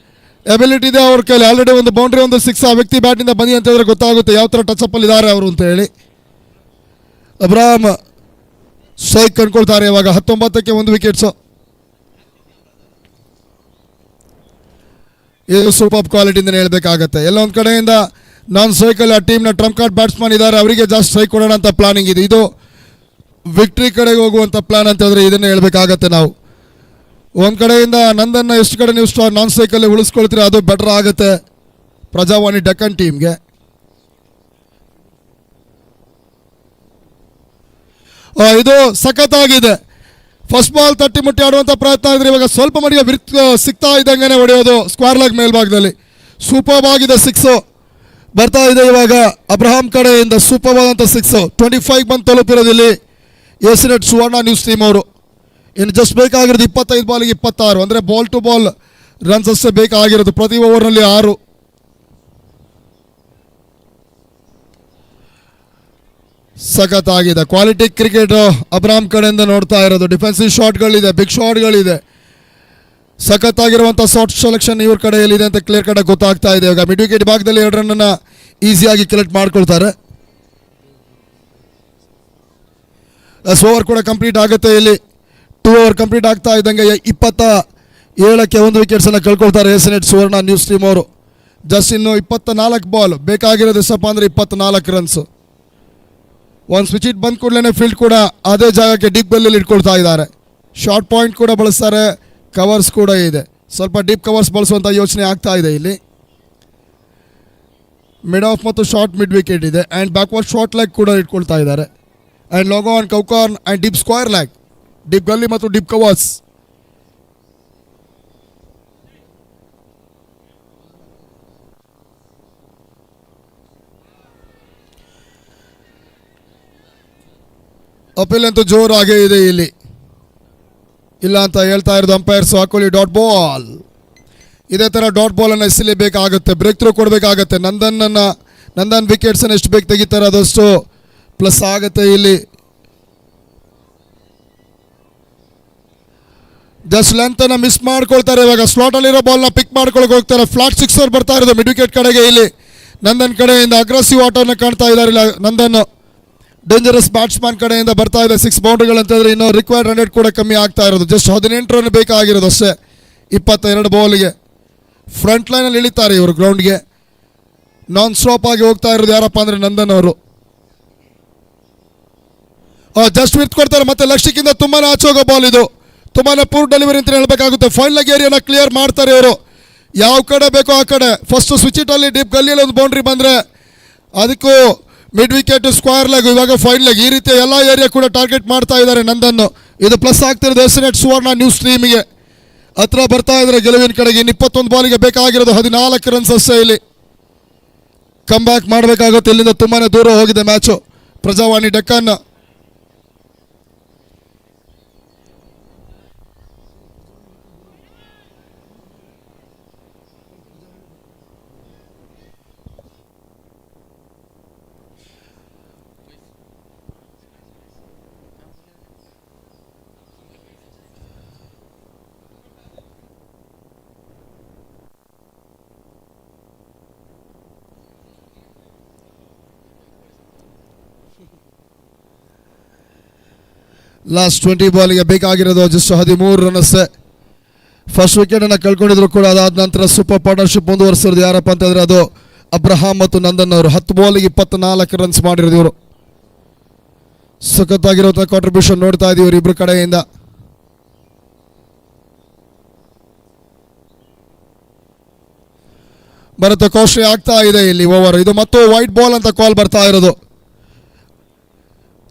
ಎಬಿಲಿಟಿ ಇದೆ ಅವ್ರ ಕೈಲಿ. ಆಲ್ರೆಡಿ ಒಂದು ಬೌಂಡ್ರಿ, ಒಂದು ಸಿಕ್ಸ್ ಆ ವ್ಯಕ್ತಿ ಬ್ಯಾಟಿಂದ ಬನ್ನಿ ಅಂತಂದ್ರೆ ಗೊತ್ತಾಗುತ್ತೆ ಯಾವ ಥರ ಟಚ್ ಅಪ್ ಅಲ್ಲಿ ಇದ್ದಾರೆ ಅವರು ಅಂತ ಹೇಳಿ. ಅಬ್ರಾಮ್ ಸ್ಟ್ರೈಕ್ ಕಂಡ್ಕೊಳ್ತಾರೆ ಇವಾಗ. 19ಕ್ಕೆ 1 ವಿಕೆಟ್ಸು. ಇದು ಸೂಪರ್ ಕ್ವಾಲಿಟಿ ಅಂತ ಹೇಳ್ಬೇಕಾಗತ್ತೆ. ಎಲ್ಲ ಒಂದು ಕಡೆಯಿಂದ ನಾನ್ ಸ್ಟ್ರೈಕಲ್ಲಿ ಆ ಟೀಮ್ನ ಟ್ರಂಪ್ ಕಾರ್ಡ್ ಬ್ಯಾಟ್ಸ್ಮನ್ ಇದ್ದಾರೆ, ಅವರಿಗೆ ಜಾಸ್ತಿ ಸ್ಟ್ರೈಕ್ ಕೊಡೋಣ ಅಂತ ಪ್ಲಾನಿಂಗ್ ಇದೆ. ಇದು ವಿಕ್ಟ್ರಿ ಕಡೆಗೆ ಹೋಗುವಂಥ ಪ್ಲಾನ್ ಅಂತ ಹೇಳಿದ್ರೆ ಇದನ್ನೇ ಹೇಳ್ಬೇಕಾಗತ್ತೆ ನಾವು. ಒಂದು ಕಡೆಯಿಂದ ನಂದನ್ನ ಎಷ್ಟು ಕಡೆ ನೀವು ನಾನ್ ಸ್ಟ್ರೈಕಲ್ಲಿ ಉಳಿಸ್ಕೊಳ್ತೀರಿ ಅದು ಬೆಟರ್ ಆಗುತ್ತೆ ಪ್ರಜಾವಾಣಿ ಡೆಕ್ಕನ್ ಟೀಮ್ಗೆ. ಇದು ಸಖತ್ತಾಗಿದೆ. ಫಸ್ಟ್ ಬಾಲ್ ತಟ್ಟಿ ಮುಟ್ಟಿ ಆಡುವಂಥ ಪ್ರಯತ್ನ ಇದ್ರೆ ಇವಾಗ ಸ್ವಲ್ಪ ಮಟ್ಟಿಗೆ ಸಿಗ್ತಾ ಇದ್ದಂಗೆ ಹೊಡೆಯೋದು ಸ್ಕ್ವೇರ್ ಲೆಗ್ ಮೇಲ್ಭಾಗದಲ್ಲಿ. ಸೂಪರ್ ಆಗಿದೆ ಸಿಕ್ಸು ಬರ್ತಾ ಇದೆ ಇವಾಗ ಅಬ್ರಹಾಂ ಕಡೆಯಿಂದ. ಸೂಪರ್ ಆದಂಥ ಸಿಕ್ಸು 25 ಬಂದು ತಲುಪಿರೋದಿಲ್ಲಿ ಎಸಿನೆಟ್ ಸುವರ್ಣ ನ್ಯೂಸ್ ಟೀಮ್ ಅವರು. ಇನ್ನು ಜಸ್ಟ್ ಬೇಕಾಗಿರೋದು 25 ಬಾಲಿಗೆ 26, ಅಂದರೆ ಬಾಲ್ ಟು ಬಾಲ್ ರನ್ಸ್ ಅಷ್ಟೇ ಬೇಕಾಗಿರೋದು. ಪ್ರತಿ ಓವರ್ನಲ್ಲಿ 6. ಸಖತ್ತಾಗಿದೆ ಕ್ವಾಲಿಟಿ ಕ್ರಿಕೆಟ್ ಅಬ್ರಾಮ್ ಕಡೆಯಿಂದ ನೋಡ್ತಾ ಇರೋದು. ಡಿಫೆನ್ಸಿವ್ ಶಾಟ್ಗಳಿದೆ, ಬಿಗ್ ಶಾಟ್ಗಳಿದೆ. ಸಖತ್ತಾಗಿರುವಂಥ ಶಾಟ್ ಸೆಲೆಕ್ಷನ್ ಇವ್ರ ಕಡೆಯಲ್ಲಿದೆ ಅಂತ ಕ್ಲಿಯರ್ ಕಡೆ ಗೊತ್ತಾಗ್ತಾ ಇದೆ. ಇವಾಗ ಮಿಡ್ ವಿಕೆಟ್ ಭಾಗದಲ್ಲಿ 2 ರನ್ನನ್ನು ಈಸಿಯಾಗಿ ಕಲೆಕ್ಟ್ ಮಾಡ್ಕೊಳ್ತಾರೆ. ಓವರ್ ಕೂಡ ಕಂಪ್ಲೀಟ್ ಆಗುತ್ತೆ ಇಲ್ಲಿ. 2 ಓವರ್ ಕಂಪ್ಲೀಟ್ ಆಗ್ತಾ ಇದ್ದಂಗೆ 27ಕ್ಕೆ 1 ವಿಕೆಟ್ಸನ್ನು ಕಳ್ಕೊಳ್ತಾರೆ ಎಸ್ಎನ್ಎಟ್ ಸುವರ್ಣ ನ್ಯೂಸ್ ಟೀಮ್ ಅವರು. ಜಸ್ಟ್ ಇನ್ನು 24 ಬಾಲ್ ಬೇಕಾಗಿರೋದು ಎಷ್ಟಪ್ಪ ಅಂದರೆ 24 ರನ್ಸು. ಒಂದು ಸ್ವಿಚ್ ಇಟ್ ಬಂದ ಕೂಡಲೇ ಫೀಲ್ಡ್ ಕೂಡ ಅದೇ ಜಾಗಕ್ಕೆ ಡೀಪ್ ಗಲ್ಲಿಯಲ್ಲಿ ಇಟ್ಕೊಳ್ತಾ ಇದ್ದಾರೆ. ಶಾರ್ಟ್ ಪಾಯಿಂಟ್ ಕೂಡ ಬಳಸ್ತಾರೆ, ಕವರ್ಸ್ ಕೂಡ ಇದೆ. ಸ್ವಲ್ಪ ಡೀಪ್ ಕವರ್ಸ್ ಬಳಸುವಂಥ ಯೋಚನೆ ಆಗ್ತಾ ಇದೆ ಇಲ್ಲಿ. ಮಿಡ್ ಆಫ್ ಮತ್ತು ಶಾರ್ಟ್ ಮಿಡ್ ವಿಕೆಟ್ ಇದೆ. ಆ್ಯಂಡ್ ಬ್ಯಾಕ್ವರ್ಡ್ ಶಾರ್ಟ್ ಲೆಗ್ ಕೂಡ ಇಟ್ಕೊಳ್ತಾ ಇದ್ದಾರೆ. And long on cow corner and deep square leg, deep gully ಮತ್ತು ಡೀಪ್ ಕವರ್ಸ್. ಅಪೀಲ್ ಅಂತೂ ಜೋರಾಗೇ ಇದೆ ಇಲ್ಲಿ. ಇಲ್ಲ ಅಂತ ಹೇಳ್ತಾ ಇರೋದು ಅಂಪೈರ್ಸ್. ಹಾಕೊಳ್ಳಿ ಡಾಟ್ ಬಾಲ್. ಇದೇ ಥರ ಡಾಟ್ ಬಾಲನ್ನು ಎಸಿಲೇಬೇಕಾಗುತ್ತೆ, ಬ್ರೇಕ್ ಥ್ರೂ ಕೊಡಬೇಕಾಗತ್ತೆ. ನಂದನ್ ವಿಕೆಟ್ಸನ್ನು ಎಷ್ಟು ಬೇಗ ತೆಗಿತಾರೆ ಅದಷ್ಟು ಪ್ಲಸ್ ಆಗುತ್ತೆ ಇಲ್ಲಿ. ಜಸ್ಟ್ ಲೆಂತನ್ನು ಮಿಸ್ ಮಾಡ್ಕೊಳ್ತಾರೆ ಇವಾಗ. ಸ್ಲಾಟಲ್ಲಿರೋ ಬಾಲ್ನ ಪಿಕ್ ಮಾಡ್ಕೊಳಕ್ಕೆ ಹೋಗ್ತಾರೆ. ಫ್ಲಾಟ್ ಸಿಕ್ಸರ್ ಬರ್ತಾ ಇರೋದು ಮಿಡ್ ವಿಕೆಟ್ ಕಡೆಗೆ ಇಲ್ಲಿ. ನಂದನ್ ಕಡೆಯಿಂದ ಅಗ್ರೆಸಿವ್ ಆಟವನ್ನು ಕಾಣ್ತಾ ಇದ್ದಾರೆ ಇಲ್ಲ ನಂದನ್. ಡೇಂಜರಸ್ ಬ್ಯಾಟ್ಸ್ಮನ್ ಕಡೆಯಿಂದ ಬರ್ತಾ ಇದೆ 6 ಬೌಂಡ್ರಿಗಳು ಅಂತಂದರೆ ಇನ್ನು ರಿಕ್ವೈರ್ಡ್ ರನ್ ಕೂಡ ಕಮ್ಮಿ ಆಗ್ತಾ ಇರೋದು. ಜಸ್ಟ್ 18 ರನ್ ಬೇಕಾಗಿರೋದು ಅಷ್ಟೇ 22 ಬಾಲ್ಗೆ. ಫ್ರಂಟ್ ಲೈನಲ್ಲಿ ಇಳಿತಾರೆ ಇವರು ಗ್ರೌಂಡ್ಗೆ. ನಾನ್ ಸ್ಟಾಪ್ ಆಗಿ ಹೋಗ್ತಾ ಇರೋದು ಯಾರಪ್ಪ ಅಂದರೆ ನಂದನ್ ಅವರು. ಜಸ್ಟ್ ವಿರ್ತ್ ಕೊಡ್ತಾರೆ. ಮತ್ತೆ ಲಕ್ಷಕ್ಕಿಂತ ತುಂಬಾ ಆಚೆ ಹೋಗೋ ಬಾಲ್ ಇದು. ತುಂಬಾ ಪೂರ್ ಡೆಲಿವರಿ ಅಂತ ಹೇಳಬೇಕಾಗುತ್ತೆ. ಫೈನಲ್ ಏರಿಯಾನ ಕ್ಲಿಯರ್ ಮಾಡ್ತಾರೆ ಇವರು. ಯಾವ ಕಡೆ ಬೇಕೋ ಆ ಕಡೆ. ಫಸ್ಟ್ ಸ್ವಿಚ್ ಇಟಲ್ಲಿ ಡೀಪ್ ಗಲ್ಲಿಯಲ್ಲಿ ಒಂದು ಬೌಂಡ್ರಿ ಬಂದರೆ ಅದಕ್ಕೂ ಮಿಡ್ ವಿಕೆಟ್ ಸ್ಕ್ವೇರ್ ಲೆಗ್, ಇವಾಗ ಫೈನ್ ಲೆಗ್, ಈ ರೀತಿ ಎಲ್ಲ ಏರಿಯಾ ಕೂಡ ಟಾರ್ಗೆಟ್ ಮಾಡ್ತಾ ಇದ್ದಾರೆ ನಂದನ್ನು. ಇದು ಪ್ಲಸ್ ಆಗ್ತಿರೋದು ಎಸ್ಎನ್ಎಟ್ ಸುವರ್ಣ ನ್ಯೂಸ್ ಟೀಮಿಗೆ. ಹತ್ರ ಬರ್ತಾ ಇದ್ದಾರೆ ಗೆಲುವಿನ ಕಡೆಗೆ. ಇನ್ನು 21 ಬಾಲಿಗೆ ಬೇಕಾಗಿರೋದು 14 ರನ್ಸ್ ಅಷ್ಟೇ ಇಲ್ಲಿ. ಕಮ್ ಬ್ಯಾಕ್ ಮಾಡಬೇಕಾಗುತ್ತೆ. ಇಲ್ಲಿಂದ ತುಂಬಾ ದೂರ ಹೋಗಿದೆ ಮ್ಯಾಚು. ಪ್ರಜಾವಾಣಿ ಡೆಕ್ಕನ್ ಲಾಸ್ಟ್ 20 ಬಾಲ್ಗೆ ಬೇಕಾಗಿರೋದು ಜಸ್ಟ್ 13 ರನ್ ಅಷ್ಟೇ. ಫಸ್ಟ್ ವಿಕೆಟನ್ನು ಕಳ್ಕೊಂಡಿದ್ರು ಕೂಡ ಅದಾದ ನಂತರ ಸೂಪರ್ ಪಾರ್ಟ್ನರ್ಶಿಪ್ ಮುಂದುವರಿಸಿರೋದು ಯಾರಪ್ಪ ಅಂತಂದರೆ ಅದು ಅಬ್ರಹಾಂ ಮತ್ತು ನಂದನ್ ಅವರು. 10 ಬಾಲಿಗೆ 24 ರನ್ಸ್ ಮಾಡಿರೋದು ಇವರು. ಸಖತ್ತಾಗಿರುವಂಥ ಕಾಂಟ್ರಿಬ್ಯೂಷನ್ ನೋಡ್ತಾ ಇದೀವಿ ಇಬ್ಬರು ಕಡೆಯಿಂದ. ಬರುತ್ತೆ ಕಾಸ್ಟ್ಲಿ ಆಗ್ತಾ ಇದೆ ಇಲ್ಲಿ ಓವರ್. ಇದು ಮತ್ತು ವೈಟ್ ಬಾಲ್ ಅಂತ ಕಾಲ್ ಬರ್ತಾ ಇರೋದು.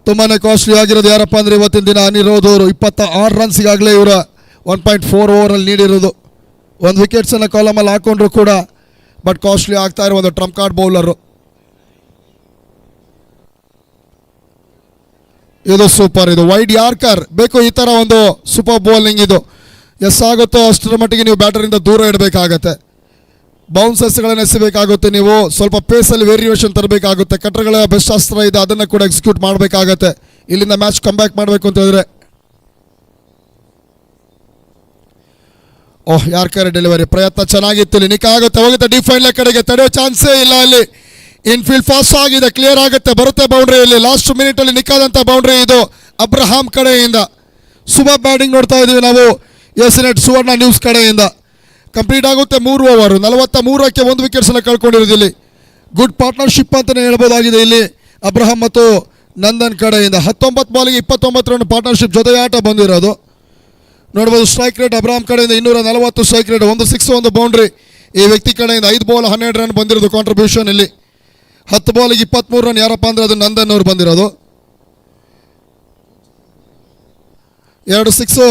ತುಂಬಾ ಕಾಸ್ಟ್ಲಿ ಆಗಿರೋದು ಯಾರಪ್ಪ ಅಂದರೆ ಇವತ್ತಿನ ದಿನ ಅನಿರೋಧ್ ಅವರು 26 ರನ್ಸ್ಗಾಗಲೇ ಇವರ 1.4 ಓವರಲ್ಲಿ ನೀಡಿರೋದು. ಒಂದು ವಿಕೆಟ್ಸನ್ನು ಕಾಲಮಲ್ಲಿ ಹಾಕೊಂಡ್ರು ಕೂಡ ಬಟ್ ಕಾಸ್ಟ್ಲಿ ಆಗ್ತಾ ಇರೋ ಒಂದು ಟ್ರಂಪ್ ಕಾರ್ಡ್ ಬೌಲರು. ಇದು ಸೂಪರ್. ಇದು ವೈಡ್ ಯಾರ್ಕರ್ ಬೇಕು, ಈ ಥರ ಒಂದು ಸೂಪರ್ ಬೌಲಿಂಗ್ ಇದು. ಎಷ್ಟಾಗುತ್ತೋ ಅಷ್ಟರ ಮಟ್ಟಿಗೆ ನೀವು ಬ್ಯಾಟರಿಂದ ದೂರ ಇಡಬೇಕಾಗತ್ತೆ. ಬೌನ್ಸರ್ಸ್ಗಳನ್ನು ಎಸಬೇಕಾಗುತ್ತೆ. ನೀವು ಸ್ವಲ್ಪ ಪೇಸಲ್ಲಿ ವೇರಿಯೇಷನ್ ತರಬೇಕಾಗುತ್ತೆ. ಕಟ್ರಗಳ ಬೆಸ್ಟ್ ಅಸ್ತ್ರ ಇದೆ, ಅದನ್ನು ಕೂಡ ಎಕ್ಸಿಕ್ಯೂಟ್ ಮಾಡಬೇಕಾಗತ್ತೆ ಇಲ್ಲಿಂದ ಮ್ಯಾಚ್ ಕಮ್ ಬ್ಯಾಕ್ ಮಾಡಬೇಕು ಅಂತ ಹೇಳಿದ್ರೆ. ಓಹ್, ಯಾರ್ಕರ್ ಡೆಲಿವರಿ ಪ್ರಯತ್ನ ಚೆನ್ನಾಗಿತ್ತು ಇಲ್ಲಿ. ನಿಕ್ ಆಗುತ್ತೆ, ಹೋಗುತ್ತೆ ಡೀಪ್ ಫೈನಲ್ ಕಡೆಗೆ, ತಡೆಯೋ ಚಾನ್ಸೇ ಇಲ್ಲ ಅಲ್ಲಿ. ಇನ್ಫೀಲ್ಡ್ ಫಾಸ್ಟ್ ಆಗಿದೆ, ಕ್ಲಿಯರ್ ಆಗುತ್ತೆ, ಬರುತ್ತೆ ಬೌಂಡ್ರಿಯಲ್ಲಿ. ಲಾಸ್ಟ್ ಮಿನಿಟಲ್ಲಿ ನಿಕ್ಕಾದಂಥ ಬೌಂಡ್ರಿ ಇದು ಅಬ್ರಹಾಂ ಕಡೆಯಿಂದ. ಸೂಪರ್ ಬ್ಯಾಟಿಂಗ್ ನೋಡ್ತಾ ಇದ್ದೀವಿ ನಾವು ಎಸ್.ನೆಟ್ ಸುವರ್ಣ ನ್ಯೂಸ್ ಕಡೆಯಿಂದ. ಕಂಪ್ಲೀಟ್ ಆಗುತ್ತೆ 3 ಓವರ್, 43ಕ್ಕೆ 1 ವಿಕೆಟ್ಸನ್ನು ಕಳ್ಕೊಂಡಿರೋದು ಇಲ್ಲಿ. ಗುಡ್ ಪಾರ್ಟ್ನರ್ಶಿಪ್ ಅಂತಲೇ ಹೇಳ್ಬೋದಾಗಿದೆ ಇಲ್ಲಿ ಅಬ್ರಹಾಂ ಮತ್ತು ನಂದನ್ ಕಡೆಯಿಂದ. 19 ಬಾಲಿಗೆ 29 ರನ್ ಪಾರ್ಟ್ನರ್ಶಿಪ್ ಜೊತೆ ಆಟ ಬಂದಿರೋದು ನೋಡ್ಬೋದು. ಸ್ಟ್ರೈಕ್ ರೇಟ್ ಅಬ್ರಹಾಂ ಕಡೆಯಿಂದ 240 ಸ್ಟ್ರೈಕ್ ರೇಟ್, 1 ಸಿಕ್ಸ್ 1 ಬೌಂಡ್ರಿ. ಈ ವ್ಯಕ್ತಿ ಕಡೆಯಿಂದ 5 ಬಾಲ್ 12 ರನ್ ಬಂದಿರೋದು ಕಾಂಟ್ರಿಬ್ಯೂಷನ್ ಇಲ್ಲಿ. 10 ಬಾಲಿಗೆ 23 ರನ್ ಯಾರಪ್ಪ ಅಂದರೆ ಅದು ನಂದನ್ ಅವ್ರು ಬಂದಿರೋದು. 2 ಸಿಕ್ಸು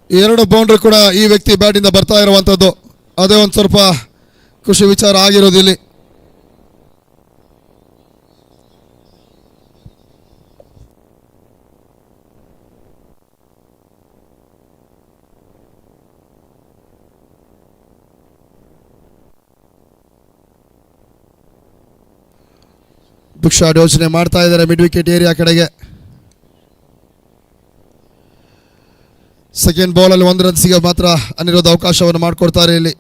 2 ಬೌಂಡ್ರಿ ಕೂಡ ಈ ವ್ಯಕ್ತಿ ಬ್ಯಾಟಿಂದ ಬರ್ತಾ ಇರುವಂಥದ್ದು. ಅದೇ ಒಂದು ಸ್ವಲ್ಪ ಖುಷಿ ವಿಚಾರ ಆಗಿರೋದು ಇಲ್ಲಿ. ಬಿಗ್ ಶಾಟ್ ಯೋಚನೆ ಮಾಡ್ತಾ ಇದ್ದಾರೆ ಮಿಡ್ ವಿಕೆಟ್ ಏರಿಯಾ ಕಡೆಗೆ. ಸೆಕೆಂಡ್ ಬಾಲಲ್ಲಿ 1 ರನ್ಸಿಗೆ ಮಾತ್ರ ಅನಿರೋಧ ಅವಕಾಶವನ್ನು ಮಾಡಿಕೊಡ್ತಾರೆ ಇಲ್ಲಿ.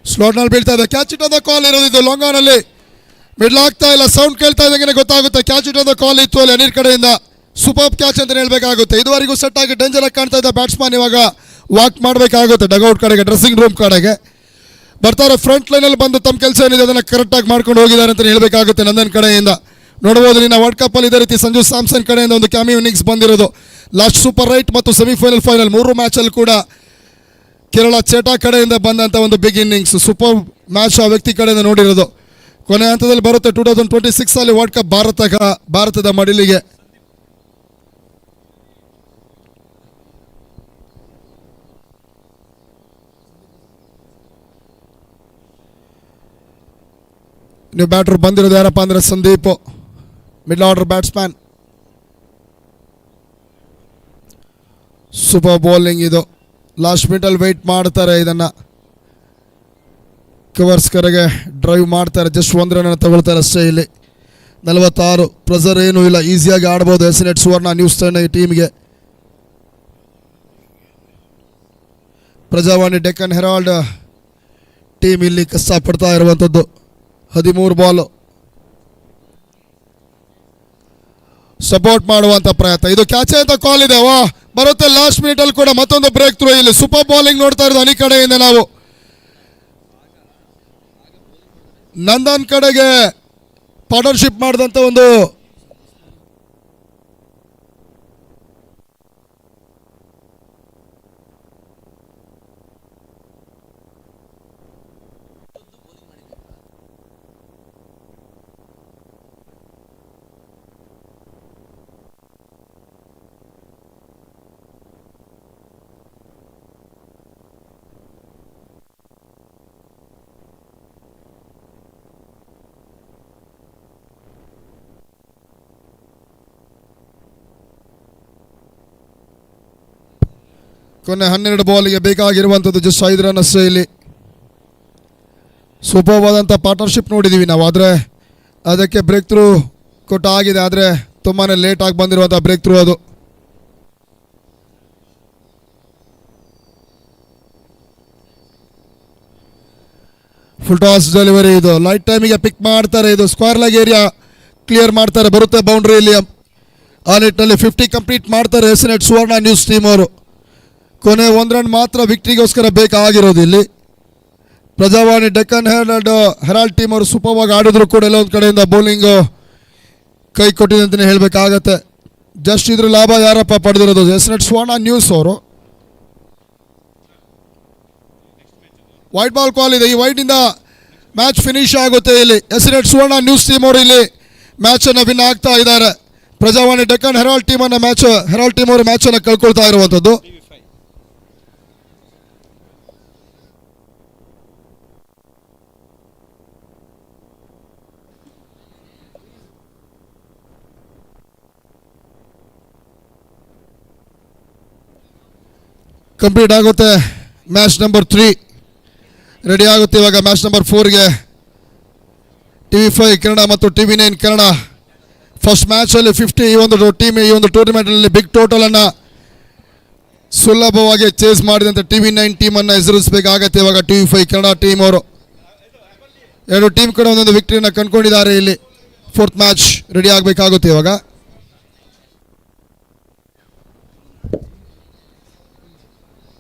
ಸ್ಲೋಟ್ನಲ್ಲಿ ಬೀಳ್ತಾ ಇದೆ. Catch it on the call ಇರೋದು ಇದು ಲಾಂಗ್ ಆನ್ ಅಲ್ಲಿ. ಮಿಡ್ಲ್ ಆಗ್ತಾ ಇಲ್ಲ, ಸೌಂಡ್ ಕೇಳ್ತಾ ಇದ್ದಂಗೆ ಗೊತ್ತಾಗುತ್ತೆ catch it on the call ಇತ್ತು ಅಲ್ಲಿ ಅನಿಲ್ ಕಡೆಯಿಂದ. ಸೂಪರ್ ಕ್ಯಾಚ್ ಅಂತ ಹೇಳ್ಬೇಕಾಗುತ್ತೆ. ಇದುವರೆಗೂ ಸೆಟ್ ಆಗಿ ಡೇಂಜರ್ ಆಗಿ ಕಾಣ್ತಾ ಇದ್ದ ಬ್ಯಾಟ್ಸ್ಮನ್ ಇವಾಗ ವಾಕ್ ಮಾಡಬೇಕಾಗುತ್ತೆ ಡಗ್ಔಟ್ ಕಡೆಗೆ, ಡ್ರೆಸ್ಸಿಂಗ್ ರೂಮ್ ಕಡೆಗೆ ಬರ್ತಾರೆ. ಫ್ರಂಟ್ ಲೈನಲ್ಲಿ ಬಂದು ತಮ್ಮ ಕೆಲಸ ಏನಿದೆ ಅದನ್ನು ಕರೆಕ್ಟಾಗಿ ಮಾಡ್ಕೊಂಡು ಹೋಗಿದ್ದಾರೆ ಅಂತ ಹೇಳಬೇಕಾಗುತ್ತೆ ನಂದನ್ ಕಡೆಯಿಂದ. ನೋಡ್ಬೋದು ನಿನ್ನ ವರ್ಲ್ಡ್ ಕಪ್ಪಲ್ಲಿ ಇದೇ ರೀತಿ ಸಂಜು ಸ್ಯಾಮ್ಸನ್ ಕಡೆಯಿಂದ ಒಂದು ಕ್ಯಾಮಿಯೋ ಇನ್ನಿಂಗ್ಸ್ ಬಂದಿರೋದು. ಲಾಸ್ಟ್ ಸೂಪರ್ ರೈಟ್ ಮತ್ತು ಸೆಮಿಫೈನಲ್ ಫೈನಲ್ 3 ಮ್ಯಾಚಲ್ಲಿ ಕೂಡ ಕೇರಳ ಚೇಟಾ ಕಡೆಯಿಂದ ಬಂದಂಥ ಒಂದು ಬಿಗ್ ಇನ್ನಿಂಗ್ಸ್ ಸೂಪರ್ ಮ್ಯಾಚ್ ಆ ವ್ಯಕ್ತಿ ಕಡೆಯಿಂದ ನೋಡಿರೋದು. ಕೊನೆ ಹಂತದಲ್ಲಿ ಬರುತ್ತೆ 2026 ವರ್ಲ್ಡ್ ಕಪ್ ಭಾರತದ ಮಡಿಲಿಗೆ. ನೀವು ಬ್ಯಾಟರ್ ಬಂದಿರೋದು ಯಾರಪ್ಪ ಅಂದರೆ Sandeep, middle order batsman. Super bowling ಇದು. ಲಾಸ್ಟ್ ಮಿನಿಟಲ್ಲಿ ವೆಯ್ಟ್ ಮಾಡ್ತಾರೆ, ಇದನ್ನು ಕವರ್ಸ್ ಕರೆಗೆ ಡ್ರೈವ್ ಮಾಡ್ತಾರೆ. ಜಸ್ಟ್ 1 ರನ್ ತಗೊಳ್ತಾರೆ ಅಷ್ಟೇ ಇಲ್ಲಿ. 46 ಪ್ರೆಸರ್ ಏನೂ ಇಲ್ಲ, ಈಸಿಯಾಗಿ ಆಡ್ಬೋದು ಎಸ್.ನೆಟ್ ಸುವರ್ಣ ನ್ಯೂಸ್ ಟೀಮ್ಗೆ. ಪ್ರಜಾವಾಣಿ ಡೆಕ್ಕನ್ ಹೆರಾಲ್ಡ್ ಟೀಮ್ ಇಲ್ಲಿ ಕಷ್ಟಪಡ್ತಾ ಇರುವಂಥದ್ದು. 13 ಬಾಲು ಸಪೋರ್ಟ್ ಮಾಡುವಂಥ ಪ್ರಯತ್ನ. ಇದು ಕ್ಯಾಚ್ ಅಂತ ಕಾಲ್ ಇದೆ. ವಾ, ಬರುತ್ತೆ ಲಾಸ್ಟ್ ಮಿನಿಟಲ್ಲಿ ಕೂಡ ಮತ್ತೊಂದು ಬ್ರೇಕ್ ಥ್ರೂ ಇಲ್ಲಿ. ಸೂಪರ್ ಬೌಲಿಂಗ್ ನೋಡ್ತಾ ಇರೋದು ಅನಿ ಕಡೆಯಿಂದ ನಾವು. ನಂದನ್ ಕಡೆಗೆ ಪಾರ್ಟ್ನರ್ಶಿಪ್ ಮಾಡಿದಂಥ ಒಂದು ಕೊನೆ 12 ಬಾಲ್ಗೆ ಬೇಕಾಗಿರುವಂಥದ್ದು ಜಸ್ಟ್ 5 ರನ್ ಅಷ್ಟೇ ಇಲ್ಲಿ. ಸೂಪರ್ವಾದಂಥ ಪಾರ್ಟ್ನರ್ಶಿಪ್ ನೋಡಿದ್ದೀವಿ ನಾವು, ಆದರೆ ಅದಕ್ಕೆ ಬ್ರೇಕ್ ಥ್ರೂ ಕೊಟ್ಟ ಆಗಿದೆ, ಆದರೆ ತುಂಬಾ ಲೇಟಾಗಿ ಬಂದಿರುವಂಥ ಬ್ರೇಕ್ ಥ್ರೂ ಅದು. ಫುಲ್ ಟಾಸ್ ಡೆಲಿವರಿ, ಇದು ಲೈಟ್ ಟೈಮಿಗೆ ಪಿಕ್ ಮಾಡ್ತಾರೆ, ಇದು ಸ್ಕ್ವೇರ್ ಲೆಗ್ ಏರಿಯಾ ಕ್ಲಿಯರ್ ಮಾಡ್ತಾರೆ, ಬರುತ್ತೆ ಬೌಂಡ್ರಿ ಇಲ್ಲಿ. ಆ ನಿಟ್ಟಿನಲ್ಲಿ 50 ಕಂಪ್ಲೀಟ್ ಮಾಡ್ತಾರೆ ಎಸ್ನೆಟ್ ಸುವರ್ಣ ನ್ಯೂಸ್ ಟೀಮ್ ಅವರು. ಕೊನೆ 1 ರನ್ ಮಾತ್ರ ವಿಕ್ಟ್ರಿಗೋಸ್ಕರ ಬೇಕಾಗಿರೋದು ಇಲ್ಲಿ. ಪ್ರಜಾವಾಣಿ ಡೆಕ್ಕನ್ ಹೆರಾಲ್ಡ್ ಟೀಮ್ ಅವರು ಸೂಪರ್ವಾಗಿ ಆಡಿದ್ರು ಕೂಡ ಎಲ್ಲೊಂದು ಕಡೆಯಿಂದ ಬೌಲಿಂಗು ಕೈ ಕೊಟ್ಟಿದೆ ಅಂತಲೇ ಹೇಳಬೇಕಾಗತ್ತೆ. ಜಸ್ಟ್ ಇದ್ರ ಲಾಭ ಯಾರಪ್ಪ ಪಡೆದಿರೋದು? ಎಸ್ನೆಟ್ ಸುವರ್ಣ ನ್ಯೂಸ್ ಅವರು. ವೈಟ್ ಬಾಲ್ ಕಾಲ್ ಇದೆ, ಈ ವೈಟ್ನಿಂದ ಮ್ಯಾಚ್ ಫಿನಿಶ್ ಆಗುತ್ತೆ ಇಲ್ಲಿ. ಎಸ್ನೆಟ್ ಸುವರ್ಣ ನ್ಯೂಸ್ ಟೀಮ್ ಅವರು ಇಲ್ಲಿ ಮ್ಯಾಚನ್ನು ವಿನ್ ಆಗ್ತಾ ಇದ್ದಾರೆ. ಪ್ರಜಾವಾಣಿ ಡೆಕ್ಕನ್ ಹೆರಾಲ್ಡ್ ಟೀಮ್ ಅವರು ಮ್ಯಾಚನ್ನು ಕಳ್ಕೊಳ್ತಾ ಇರುವಂಥದ್ದು. ಕಂಪ್ಲೀಟ್ ಆಗುತ್ತೆ ಮ್ಯಾಚ್ ನಂಬರ್ 3. ರೆಡಿ ಆಗುತ್ತೆ ಇವಾಗ ಮ್ಯಾಚ್ ನಂಬರ್ 4ಗೆ. TV5 ಕನ್ನಡ ಮತ್ತು TV9 ಕನ್ನಡ ಫಸ್ಟ್ ಮ್ಯಾಚಲ್ಲಿ 50 ಈ ಒಂದು ಟೂರ್ನಮೆಂಟ್ನಲ್ಲಿ ಬಿಗ್ ಟೋಟಲನ್ನು ಸುಲಭವಾಗಿ ಚೇಸ್ ಮಾಡಿದಂಥ TV9 ಟೀಮನ್ನು ಎದುರಿಸಬೇಕಾಗತ್ತೆ ಇವಾಗ TV5 ಕನ್ನಡ ಟೀಮ್ ಅವರು. 2 ಟೀಮ್ ಕೂಡ ಒಂದೊಂದು ವಿಕ್ಟ್ರಿಯನ್ನು ಕಂಡುಕೊಂಡಿದ್ದಾರೆ ಇಲ್ಲಿ. 4th ಮ್ಯಾಚ್ ರೆಡಿ ಆಗಬೇಕಾಗುತ್ತೆ ಇವಾಗ.